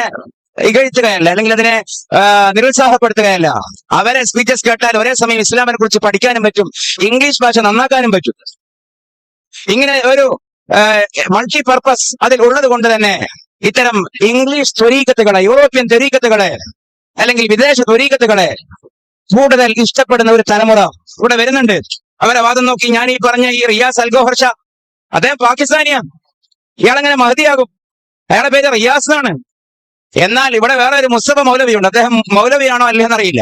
ഇകഴ്ത്തുകയല്ല, അല്ലെങ്കിൽ അതിനെ നിരുത്സാഹപ്പെടുത്തുകയല്ല. അവരെ സ്പീച്ചസ് കേട്ടാൽ ഒരേ സമയം ഇസ്ലാമിനെ കുറിച്ച് പഠിക്കാനും പറ്റും, ഇംഗ്ലീഷ് ഭാഷ നന്നാക്കാനും പറ്റും. ഇങ്ങനെ ഒരു മൾട്ടി പർപ്പസ് അതിൽ ഉള്ളത് കൊണ്ട് തന്നെ ഇത്തരം ഇംഗ്ലീഷ് ത്വരീഖത്തുകളെ, യൂറോപ്യൻ ത്വരീഖത്തുകളെ, അല്ലെങ്കിൽ വിദേശ ത്വരീഖത്തുകളെ കൂടുതൽ ഇഷ്ടപ്പെടുന്ന ഒരു തലമുറ ഇവിടെ വരുന്നുണ്ട്. അവരെ വാദം നോക്കി ഞാൻ ഈ പറഞ്ഞ ഈ റിയാസ് അൽഗോഹർ ഷാ, അദ്ദേഹം പാകിസ്ഥാനിയാണ്, ഇയാളെങ്ങനെ മഹദിയാകും? അയാളുടെ പേര് റിയാസ് എന്നാണ്. എന്നാൽ ഇവിടെ വേറെ ഒരു മുസ്തഫ മൗലവിയുണ്ട്, അദ്ദേഹം മൗലവിയാണോ അല്ലെന്നറിയില്ല,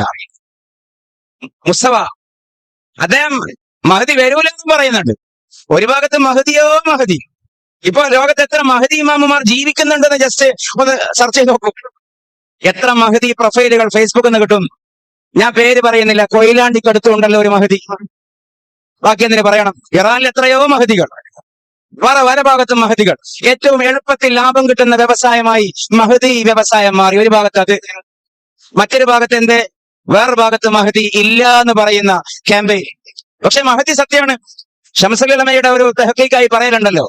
മുസ്തഫ, അദ്ദേഹം മഹദി വരൂലെന്നും പറയുന്നുണ്ട്. ഒരു ഭാഗത്ത് മഹദിയോ മഹദി. ഇപ്പൊ ലോകത്ത് എത്ര മഹദി ഇമാമുമാർ ജീവിക്കുന്നുണ്ടെന്ന് ജസ്റ്റ് ഒന്ന് സെർച്ച് ചെയ്ത് നോക്കൂ. എത്ര മഹദി പ്രൊഫൈലുകൾ ഫേസ്ബുക്കിൽ നിന്ന് കിട്ടും. ഞാൻ പേര് പറയുന്നില്ല, കൊയിലാണ്ടിക്കടുത്തുണ്ടല്ലോ ഒരു മഹദി, ബാക്കി എന്തിനു പറയണം. ഇറാനിൽ എത്രയോ മഹദികൾ, വേറെ ഭാഗത്തും മഹദികൾ. ഏറ്റവും എളുപ്പത്തിൽ ലാഭം കിട്ടുന്ന വ്യവസായമായി മഹദി വ്യവസായം മാറി. ഒരു ഭാഗത്ത് അത്, മറ്റൊരു ഭാഗത്ത് എന്തേ, വേറൊരു ഭാഗത്ത് മഹദി ഇല്ല എന്ന് പറയുന്ന ക്യാമ്പയിൻ. പക്ഷെ മഹദി സത്യമാണ്. ശംസുൽ ഉലമയുടെ ഒരു തഹ്ഖീഖായി പറയലുണ്ടല്ലോ,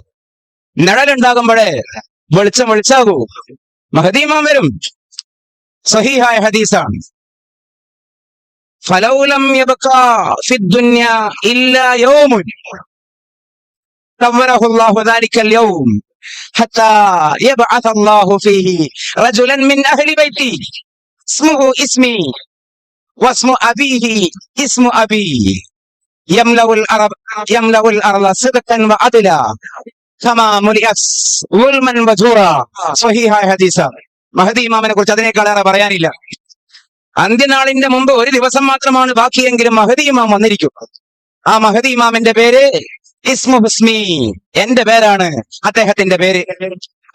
നിഴലുണ്ടാകുമ്പോഴേ വെളിച്ചാകൂ. മഹദി ഇമാം വരും, സഹീഹായ ഹദീസാണ്. ഫലൗലം യബ്ഖാ ഫിദ്ദുനിയ ഇല്ലാ യൗമുൻ صوره الله ذلك اليوم حتى يبعث الله فيه رجلا من أهل بيتي اسمه اسمي واسم أبيه اسم أبي يملأ الأرض صدقا وعدلا كما ملئت ظلما وجورا. സ്വഹീഹായ ഹദീസാണ്. മഹദി ഇമാമിനെ കുറിച്ച് അതിനേക്കാളേറെ പറയാനില്ല. അന്ത്യനാളിന്റെ മുമ്പ് ഒരു ദിവസം മാത്രമാണ് ബാക്കിയെങ്കിലും മഹദി ഇമാം വന്നിരിക്കും. ആ മഹദി ഇമാമിന്റെ പേര് ഇസ്മു ഹുസ്മി, എന്റെ പേരാണ് അദ്ദേഹത്തിന്റെ പേര്.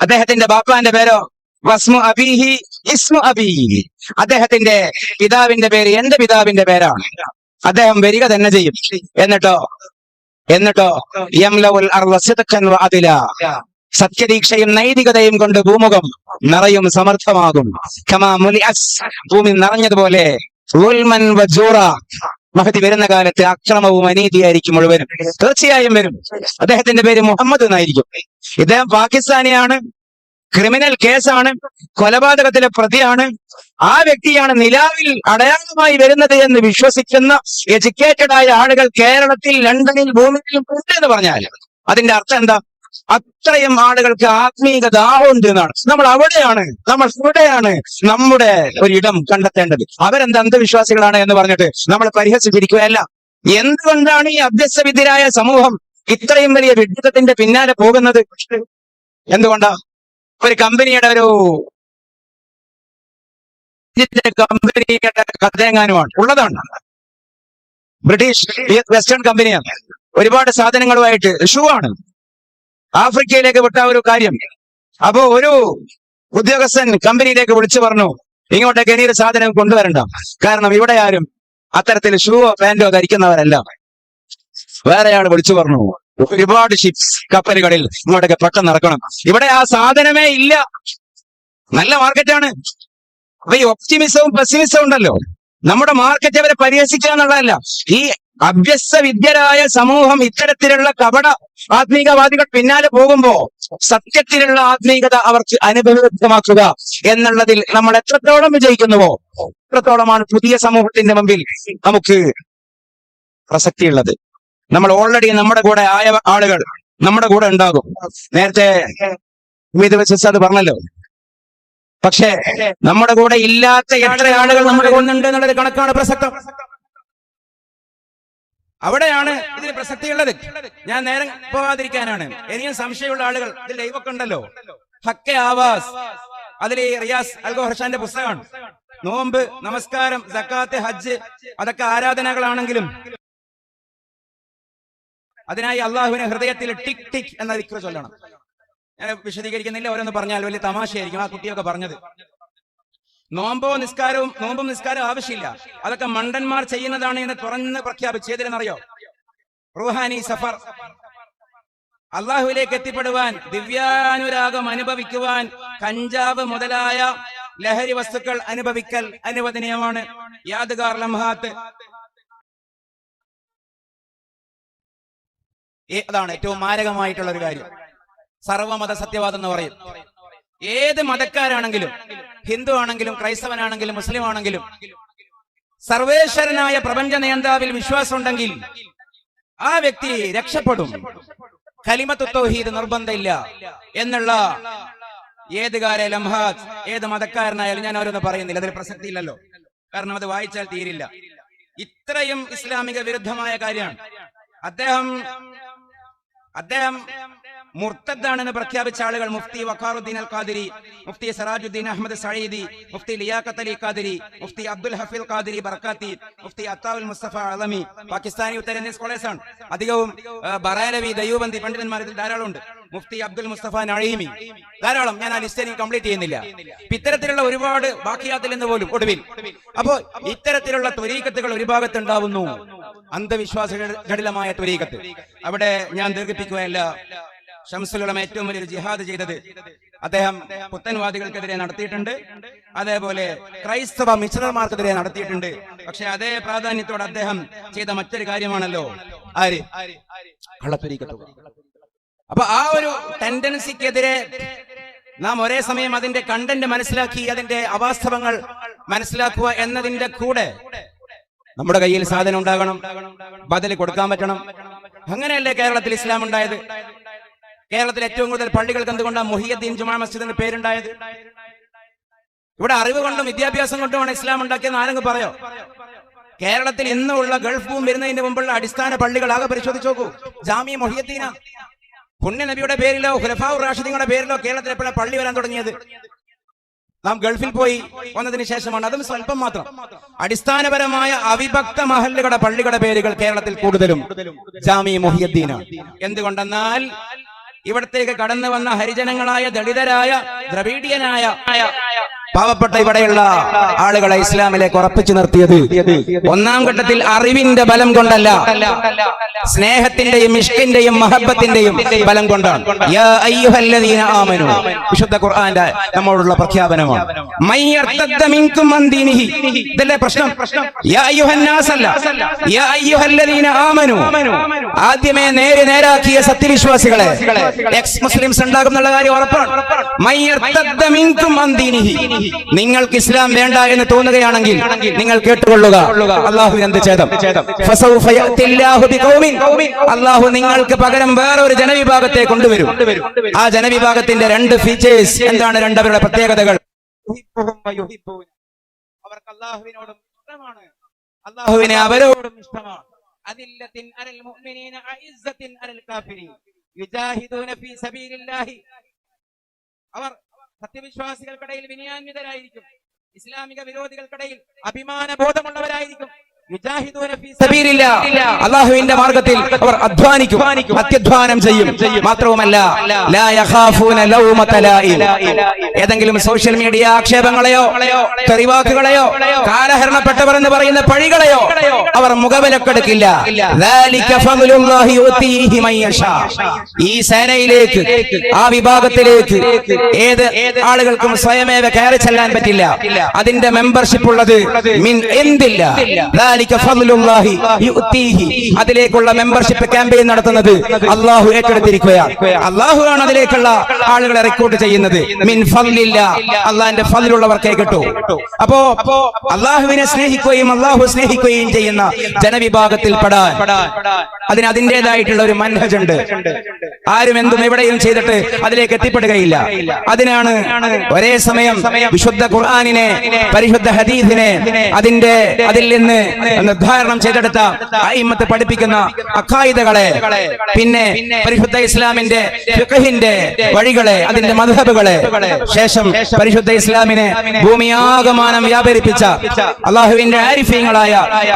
അദ്ദേഹത്തിന്റെ ബാപ്പാന്റെ പേരോ വസ്മു അബീഹി ഇസ്മു അബീ, അദ്ദേഹത്തിന്റെ പിതാവിന്റെ പേര് എന്റെ പിതാവിന്റെ പേരാണ്. അദ്ദേഹം വരിക തന്നെ ചെയ്യും. എന്നിട്ടോ യംലഉൽ അർള സിദ്ഖൻ വഅദ്ല, സത്യദീക്ഷയും നൈതികതയും കൊണ്ട് ഭൂമുഖം നിറയും, സമർത്ഥമാകും. കമാ മുലിഅസ്, ഭൂമി നിറഞ്ഞതുപോലെ. ളുൽമൻ വജൂറ, മഹദി വരുന്ന കാലത്ത് അക്രമവും അനീതിയായിരിക്കും മുഴുവനും. തീർച്ചയായും വരും. അദ്ദേഹത്തിന്റെ പേര് മുഹമ്മദ് എന്നായിരിക്കും. ഇദ്ദേഹം പാകിസ്ഥാനിയാണ്, ക്രിമിനൽ കേസാണ്, കൊലപാതകത്തിലെ പ്രതിയാണ്. ആ വ്യക്തിയാണ് നിലാവിൽ അടയാളമായി വരുന്നത് എന്ന് വിശ്വസിക്കുന്ന എഡ്യൂക്കേറ്റഡ് ആയ ആളുകൾ കേരളത്തിൽ, ലണ്ടനിൽ, ഭൂമിയിലും എന്ന് പറഞ്ഞാൽ അതിന്റെ അർത്ഥം എന്താ? അത്രയും ആളുകൾക്ക് ആത്മീക ദാഹമുണ്ട് എന്നാണ്. നമ്മൾ അവിടെയാണ്, നമ്മൾ ഇവിടെയാണ് നമ്മുടെ ഒരിടം കണ്ടെത്തേണ്ടത്. അവരെന്ത് അന്ധവിശ്വാസികളാണ് എന്ന് പറഞ്ഞിട്ട് നമ്മൾ പരിഹസിച്ചിരിക്കുകയല്ല. എന്തുകൊണ്ടാണ് ഈ അഭ്യസ്തവിദ്യരായ സമൂഹം ഇത്രയും വലിയ വിഡ്ഢിത്തത്തിന്റെ പിന്നാലെ പോകുന്നത്? എന്തുകൊണ്ടാ? ഒരു കമ്പനിയുടെ കഥയെങ്ങാനുമാണ് ഉള്ളതാണ്. ബ്രിട്ടീഷ് വെസ്റ്റേൺ കമ്പനിയാണ്. ഒരുപാട് സാധനങ്ങളുമായിട്ട് ഷൂ ആണ് ആഫ്രിക്കയിലേക്ക് വിട്ട ഒരു കാര്യം. അപ്പോ ഒരു ഉദ്യോഗസ്ഥൻ കമ്പനിയിലേക്ക് വിളിച്ചു പറഞ്ഞു, ഇങ്ങോട്ടേക്ക് ഇനി ഒരു സാധനം കൊണ്ടുവരണ്ട, കാരണം ഇവിടെ ആരും അത്തരത്തിൽ ഷൂവോ പാന്റോ ധരിക്കുന്നവരല്ല. വേറെയാൾ വിളിച്ചു പറഞ്ഞു, ഒരുപാട് ഷിപ്സ്, കപ്പലുകളിൽ ഇങ്ങോട്ടൊക്കെ പെട്ടെന്ന് ഇറക്കണം, ഇവിടെ ആ സാധനമേ ഇല്ല. നല്ല മാർക്കറ്റാണ്. അപ്പൊ ഈ ഒപ്റ്റിമിസവും പെസിമിസവും ഉണ്ടല്ലോ, നമ്മുടെ മാർക്കറ്റ് അവരെ പരിഹസിക്കുക എന്നുള്ളതല്ല. ഈ അഭ്യസ്ത വിദ്യരായ സമൂഹം ഇത്തരത്തിലുള്ള കപട ആത്മീകവാദികൾ പിന്നാലെ പോകുമ്പോ സത്യത്തിലുള്ള ആത്മീകത അവർക്ക് അനുഭവമാക്കുക എന്നുള്ളതിൽ നമ്മൾ എത്രത്തോളം വിജയിക്കുന്നുവോ അത്രത്തോളമാണ് പുതിയ സമൂഹത്തിന്റെ മുമ്പിൽ നമുക്ക് പ്രസക്തിയുള്ളത്. നമ്മൾ ഓൾറെഡി നമ്മുടെ കൂടെ ആയ ആളുകൾ നമ്മുടെ കൂടെ ഉണ്ടാകും. നേരത്തെ അത് പറഞ്ഞല്ലോ. പക്ഷേ നമ്മുടെ കൂടെ ഇല്ലാത്ത എത്ര ആളുകൾ നമ്മുടെ കൂടെ ഉണ്ട് എന്നുള്ളത് കണക്കാണ് പ്രസക്തം. അവിടെയാണ് ഇതിന് പ്രസക്തിയുള്ളത്. ഞാൻ നേരം പോകാതിരിക്കാനാണ്. ഇനിയും സംശയമുള്ള ആളുകൾ ഇതിൽ ലൈവൊക്കെ ഉണ്ടല്ലോ, ഹക്കെ ആവാസ്, അതിൽ റിയാസ് അൽഗോഹർ ഷാന്റെ പുസ്തകമാണ്. നോമ്പ്, നമസ്കാരം, സക്കാത്ത്, ഹജ്ജ് അതൊക്കെ ആരാധനകളാണെങ്കിലും അതിനായി അള്ളാഹുവിനെ ഹൃദയത്തിൽ ടിക് ടിക് എന്ന ദിക്ർ ചൊല്ലണം. ഞാൻ വിശദീകരിക്കുന്നില്ല, ഓരോന്ന് പറഞ്ഞാൽ വലിയ തമാശയായിരിക്കും. ആ കുട്ടിയൊക്കെ പറഞ്ഞത് നോമ്പും നിസ്കാരവും ആവശ്യമില്ല, അതൊക്കെ മണ്ടന്മാർ ചെയ്യുന്നതാണ് എന്ന് തുറന്ന് പ്രഖ്യാപിച്ചു. ഏതിലെന്നറിയോ? റൂഹാനി സഫർ. അള്ളാഹുവിലേക്ക് എത്തിപ്പെടുവാൻ, ദിവ്യാനുരാഗം അനുഭവിക്കുവാൻ കഞ്ചാവ് മുതലായ ലഹരി വസ്തുക്കൾ അനുഭവിക്കൽ അനുവദനീയമാണ്. യാദ്ഗാർ ലംഹാത്ത്, അതാണ് ഏറ്റവും മാരകമായിട്ടുള്ള ഒരു കാര്യം. സർവമത സത്യവാദം എന്ന് പറയും. ഏത് മതക്കാരാണെങ്കിലും, ഹിന്ദു ആണെങ്കിലും ക്രൈസ്തവനാണെങ്കിലും മുസ്ലിം ആണെങ്കിലും, സർവേശ്വരനായ പ്രപഞ്ച നിയന്താവിൽ വിശ്വാസമുണ്ടെങ്കിൽ ആ വ്യക്തി രക്ഷപ്പെടും. കലിമത്തു തൗഹീദ് നിർബന്ധമില്ല എന്നുള്ള ഏത് കാര്യം ലംഹാദ് ഏത് മതക്കാരനായാലും ഞാൻ ഓരോന്ന് പറയുന്നില്ല, അതിൽ പ്രസക്തി ഇല്ലല്ലോ, കാരണം അത് വായിച്ചാൽ തീരില്ല. ഇത്രയും ഇസ്ലാമിക വിരുദ്ധമായ കാര്യമാണ്. അദ്ദേഹം മുർത്തദ്ദാണെന്ന് പ്രഖ്യാപിച്ച ആളുകൾ മുഫ്തി വഖാറുദ്ദീൻ അൽ ഖാദിരി, മുഫ്തി സറാജുദ്ദീൻ അഹമ്മദ് സഈദി, മുഫ്തി ലിയാഖത്ത് അലി ഖാദിരി, മുഫ്തി അബ്ദുൽ ഹഫീൽ ഖാദിരി ബർക്കാത്തി, മുഫ്തി അത്താഉൽ മുസ്തഫ അളമി, പാകിസ്ഥാനി ഉത്തരേന്ത്യൻ സ്കോളേഴ്സ് ആണ് അധികവും. ബറാലവി, ദയൂബന്തി പണ്ഡിതന്മാർ ഇതിൽ ധാരാളം ഉണ്ട്. മുഫ്തി അബ്ദുൽ മുസ്തഫ നഈമി, ധാരാളം. ഞാൻ ആ ലിസ്റ്റ് കംപ്ലീറ്റ് ചെയ്യുന്നില്ല. ഇത്തരത്തിലുള്ള ഒരുപാട് ബാക്കിയാത്തിൽ നിന്ന് പോലും ഒടുവിൽ. അപ്പോ ഇത്തരത്തിലുള്ള ത്വരീഖത്തുകൾ ഒരു ഭാഗത്തുണ്ടാവുന്നു, അന്ധവിശ്വാസ ജടിലമായ ത്വരീഖത്ത്. അവിടെ ഞാൻ ദീർഘിപ്പിക്കുകയല്ല. ശംസുൽ ഉലമ ഏറ്റവും വലിയൊരു ജിഹാദ് ചെയ്തത് അദ്ദേഹം പുത്തൻവാദികൾക്കെതിരെ നടത്തിയിട്ടുണ്ട്, അതേപോലെ ക്രൈസ്തവ മിശ്രന്മാർക്കെതിരെ നടത്തിയിട്ടുണ്ട്. പക്ഷെ അതേ പ്രാധാന്യത്തോടെ അദ്ദേഹം ചെയ്ത മറ്റൊരു കാര്യമാണല്ലോ കള്ളത്വരീഖത്ത്. അപ്പൊ ആ ഒരു ടെൻഡൻസിക്കെതിരെ നാം ഒരേ സമയം അതിന്റെ കണ്ടന്റ് മനസ്സിലാക്കി അതിന്റെ അവാസ്തവങ്ങൾ മനസ്സിലാക്കുക എന്നതിന്റെ കൂടെ നമ്മുടെ കയ്യിൽ സാധനം ഉണ്ടാകണം, ബദൽ കൊടുക്കാൻ പറ്റണം. അങ്ങനെയല്ലേ കേരളത്തിൽ ഇസ്ലാം ഉണ്ടായത്? കേരളത്തിൽ ഏറ്റവും കൂടുതൽ പള്ളികൾക്ക് എന്തുകൊണ്ടാണ് മുഹിയുദ്ദീൻ ജുമാ മസ്ജിദ് എന്ന് പേരുണ്ടായത്? ഇവിടെ അറിവ് കൊണ്ടും വിദ്യാഭ്യാസം കൊണ്ടുമാണ് ഇസ്ലാം ഉണ്ടാക്കിയെന്ന് ആരെങ്കിലും പറയോ? കേരളത്തിൽ ഇന്നുള്ള ഗൾഫ് ബൂം വരുന്നതിന് മുമ്പുള്ള അടിസ്ഥാന പള്ളികൾ ആകെ പരിശോധിച്ച് നോക്കൂ. ജാമിയ മുഹിയുദ്ദീന, പുണ്യ നബിയുടെ പേരിലോ ഖുലഫാഉർ റാഷിദീങ്ങളുടെ പേരിലോ കേരളത്തിൽ എപ്പോഴാണ് പള്ളി വരാൻ തുടങ്ങിയത്? നാം ഗൾഫിൽ പോയി വന്നതിന് ശേഷമാണ്, അതും സ്വല്പം മാത്രം. അടിസ്ഥാനപരമായ അവിഭക്ത മഹല്ലുകളുടെ പള്ളികളുടെ പേരുകൾ കേരളത്തിൽ കൂടുതലും ജാമിയ മുഹിയുദ്ദീന. എന്തുകൊണ്ടെന്നാൽ ഇവിടത്തേക്ക് കടന്നു വന്ന ഹരിജനങ്ങളായ, ദളിതരായ, ദ്രവീഡിയനായ പാവപ്പെട്ട ഇവിടെയുള്ള ആളുകളെ ഇസ്ലാമിലേക്ക് ഉറപ്പിച്ചു നിർത്തിയത് ഒന്നാം ഘട്ടത്തിൽ അറിവിന്റെ ബലം കൊണ്ടല്ല, സ്നേഹത്തിന്റെയും ഇഷ്കിന്റെയും മഹബത്തിന്റെയും ബലം കൊണ്ടാണ്. യാ അയ്യുഹല്ലദീന ആമനു, വിശുദ്ധ ഖുർആന്റെ നമ്മോടുള്ള പ്രഖ്യാപനമാണ്. മയ്യർതദ്ദ മിൻകും അൻ ദീനിഹി, ഇതല്ലേ പ്രശ്നം? യാ അയ്യുഹന്നാസ് അല്ല, യാ അയ്യുഹല്ലദീന ആമനു. ആദ്യമേ നേരാക്കിയ സത്യവിശ്വാസികളെ, എക്സ് മുസ്ലിംസ് ഉണ്ടാകുന്നുള്ള കാര്യം ഉറപ്പാണ്. മയ്യർതദ്ദ മിൻകും അൻ ദീനിഹി, നിങ്ങൾക്ക് ഇസ്ലാം വേണ്ട എന്ന് തോന്നുകയാണെങ്കിൽ നിങ്ങൾ കേട്ടുകൊള്ളുക, അല്ലാഹുവിന് എന്ത് ഛേദം. ഫസൗഫ യഅതില്ലാഹു ബിഖൗമിൻ, അല്ലാഹു നിങ്ങൾക്ക് പകരം വേറെ ഒരു ജനവിഭാഗത്തെ കൊണ്ടുവരും. ആ ജനവിഭാഗത്തിന്റെ രണ്ട് ഫീച്ചേഴ്സ് എന്താണ്? രണ്ടവരുടെ പ്രത്യേകതകൾ. അവർക്ക് അല്ലാഹുവിനോടും ഇഷ്ടമാണ്, അല്ലാഹുവിനെ അവരോടും ഇഷ്ടമാണ്. അദില്ലത്തിൻ അലൽ മുഅ്മിനീന അഇസ്സത്തിൻ അലൽ കാഫിരീൻ യുജാഹിദൂന ഫീ സബീലില്ലാഹി. അവർ സത്യവിശ്വാസികൾക്കിടയിൽ വിനയാന്വിതരായിരിക്കും, ഇസ്ലാമിക വിരോധികൾക്കിടയിൽ അഭിമാന ബോധമുള്ളവരായിരിക്കും. അല്ലാഹുവിന്റെ മാർഗത്തിൽ അവർ അധ്വാനിക്കും, അത്യധ്വാനം ചെയ്യും. മാത്രവുമല്ല ലാ യഖാഫൂന ലൗമത ലായിം, ഏതെങ്കിലും സോഷ്യൽ മീഡിയ ആക്ഷേപങ്ങളെയോ തെറിവാക്കുകളെയോ കാലഹരണപ്പെട്ടവർ എന്ന് പറയുന്ന പഴികളെയോ അവർ മുഖവിലക്കെടുക്കില്ല. ദാലിക ഫദ്ലുല്ലാഹി യുതീഹി മൻ യശാ. ഈ സേനയിലേക്ക്, ആ വിഭാഗത്തിലേക്ക് ഏത് ആളുകൾക്കും സ്വയമേവ കയറി ചെല്ലാൻ പറ്റില്ല. അതിന്റെ മെമ്പർഷിപ്പ് ഉള്ളത് മിൻ ഇന്ദില്ലാ, അതിലേക്കുള്ള മെമ്പർഷിപ്പ് ക്യാമ്പയിൻ നടത്തുന്നത് അള്ളാഹു ഏറ്റെടുത്തിരിക്കുകയാണ്. അള്ളാഹു ആണ് അതിലേക്കുള്ള ആളുകളെ റിക്രൂട്ട് ചെയ്യുന്നത്. മിൻ ഫദ്ലില്ലാ, അള്ളാഹിന്റെ ഫദ്ലുള്ളവർക്കേ കിട്ടൂ. അപ്പോ അള്ളാഹുവിനെ സ്നേഹിക്കുകയും അള്ളാഹു സ്നേഹിക്കുകയും ചെയ്യുന്ന ജനവിഭാഗത്തിൽ പെടാൻ അതിന് അതിൻ്റെതായിട്ടുള്ള ഒരു മൻഹജ് ഉണ്ട്. ആരും എന്തും എവിടെയും ചെയ്തിട്ട് അതിലേക്ക് എത്തിപ്പെടുകയില്ല. അതിനാണ് ഒരേ സമയം വിശുദ്ധ ഖുർആനിനെ, പരിശുദ്ധ ഹദീസിനെ അതിൽ നിന്ന് നിർദ്ധാരണം ചെയ്തെടുത്ത അയിമ്മത്ത് പഠിപ്പിക്കുന്ന അഖായിദകളെ, പിന്നെ പരിശുദ്ധ ഇസ്ലാമിന്റെ ഫിഖഹിന്റെ വഴികളെ, അതിന്റെ മദ്ഹബുകളെ, ശേഷം പരിശുദ്ധ ഇസ്ലാമിനെ ഭൂമിയാകമാനം വ്യാപരിപ്പിച്ച അള്ളാഹുവിന്റെ ആരിഫീങ്ങളായ,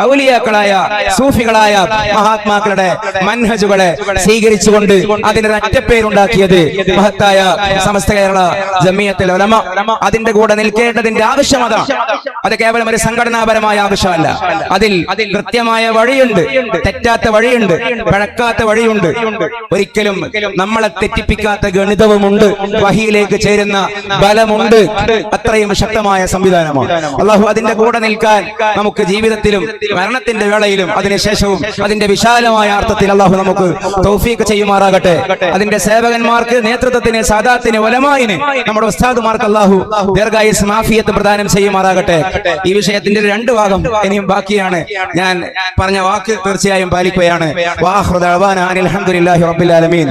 ഔലിയാക്കളായ, സൂഫികളായ മഹാത്മാക്കളുടെ മൻഹജുകളെ സ്വീകരിച്ചുകൊണ്ട് അതിന് ഒറ്റപ്പേരുണ്ടാക്കിയത് മഹത്തായ സമസ്ത കേരള ജമിയത്തുൽ ഉലമ. അതിന്റെ കൂടെ നിൽക്കേണ്ടതിന്റെ ആവശ്യം അതാണ്. അത് കേവലം ഒരു സംഘടനാപരമായ ആവശ്യമല്ല, അതിൽ കൃത്യമായ വഴിയുണ്ട്, തെറ്റാത്ത വഴിയുണ്ട്, പഴക്കാത്ത വഴിയുണ്ട്. ഒരിക്കലും നമ്മളെ തെറ്റിപ്പിക്കാത്ത ഗണിതവുമുണ്ട്, വഹിയിലേക്ക് ചേരുന്ന ബലമുണ്ട്. അത്രയും ശക്തമായ സംവിധാനമാണ്. അള്ളാഹു അതിന്റെ കൂടെ നിൽക്കാൻ നമുക്ക് ജീവിതത്തിലും മരണത്തിന്റെ വേളയിലും അതിനുശേഷവും അതിന്റെ വിശാലമായ അർത്ഥത്തിൽ അള്ളാഹു നമുക്ക് തൗഫീഖ് ചെയ്യുമാറാകട്ടെ. അതിന്റെ സേവകന്മാർക്ക്, നേതൃത്വത്തിന്, സാദാത്തിന്, ഉലമായിന്, നമ്മുടെ ഉസ്താദുമാർക്ക് അള്ളാഹു ദീർഘായുസ്സും ആഫിയത്ത് പ്രദാനം ചെയ്യുമാറാകട്ടെ. ഈ വിഷയത്തിന്റെ 2 ഭാഗം ഇനിയും ബാക്കിയാണ്. ഞാൻ പറഞ്ഞ വാക്ക് തീർച്ചയായും പാലിക്കുകയാണ്. വാ ആഖിറു ദഅവാനാ അനിൽ ഹംദുലില്ലാഹി റബ്ബിൽ ആലമീൻ.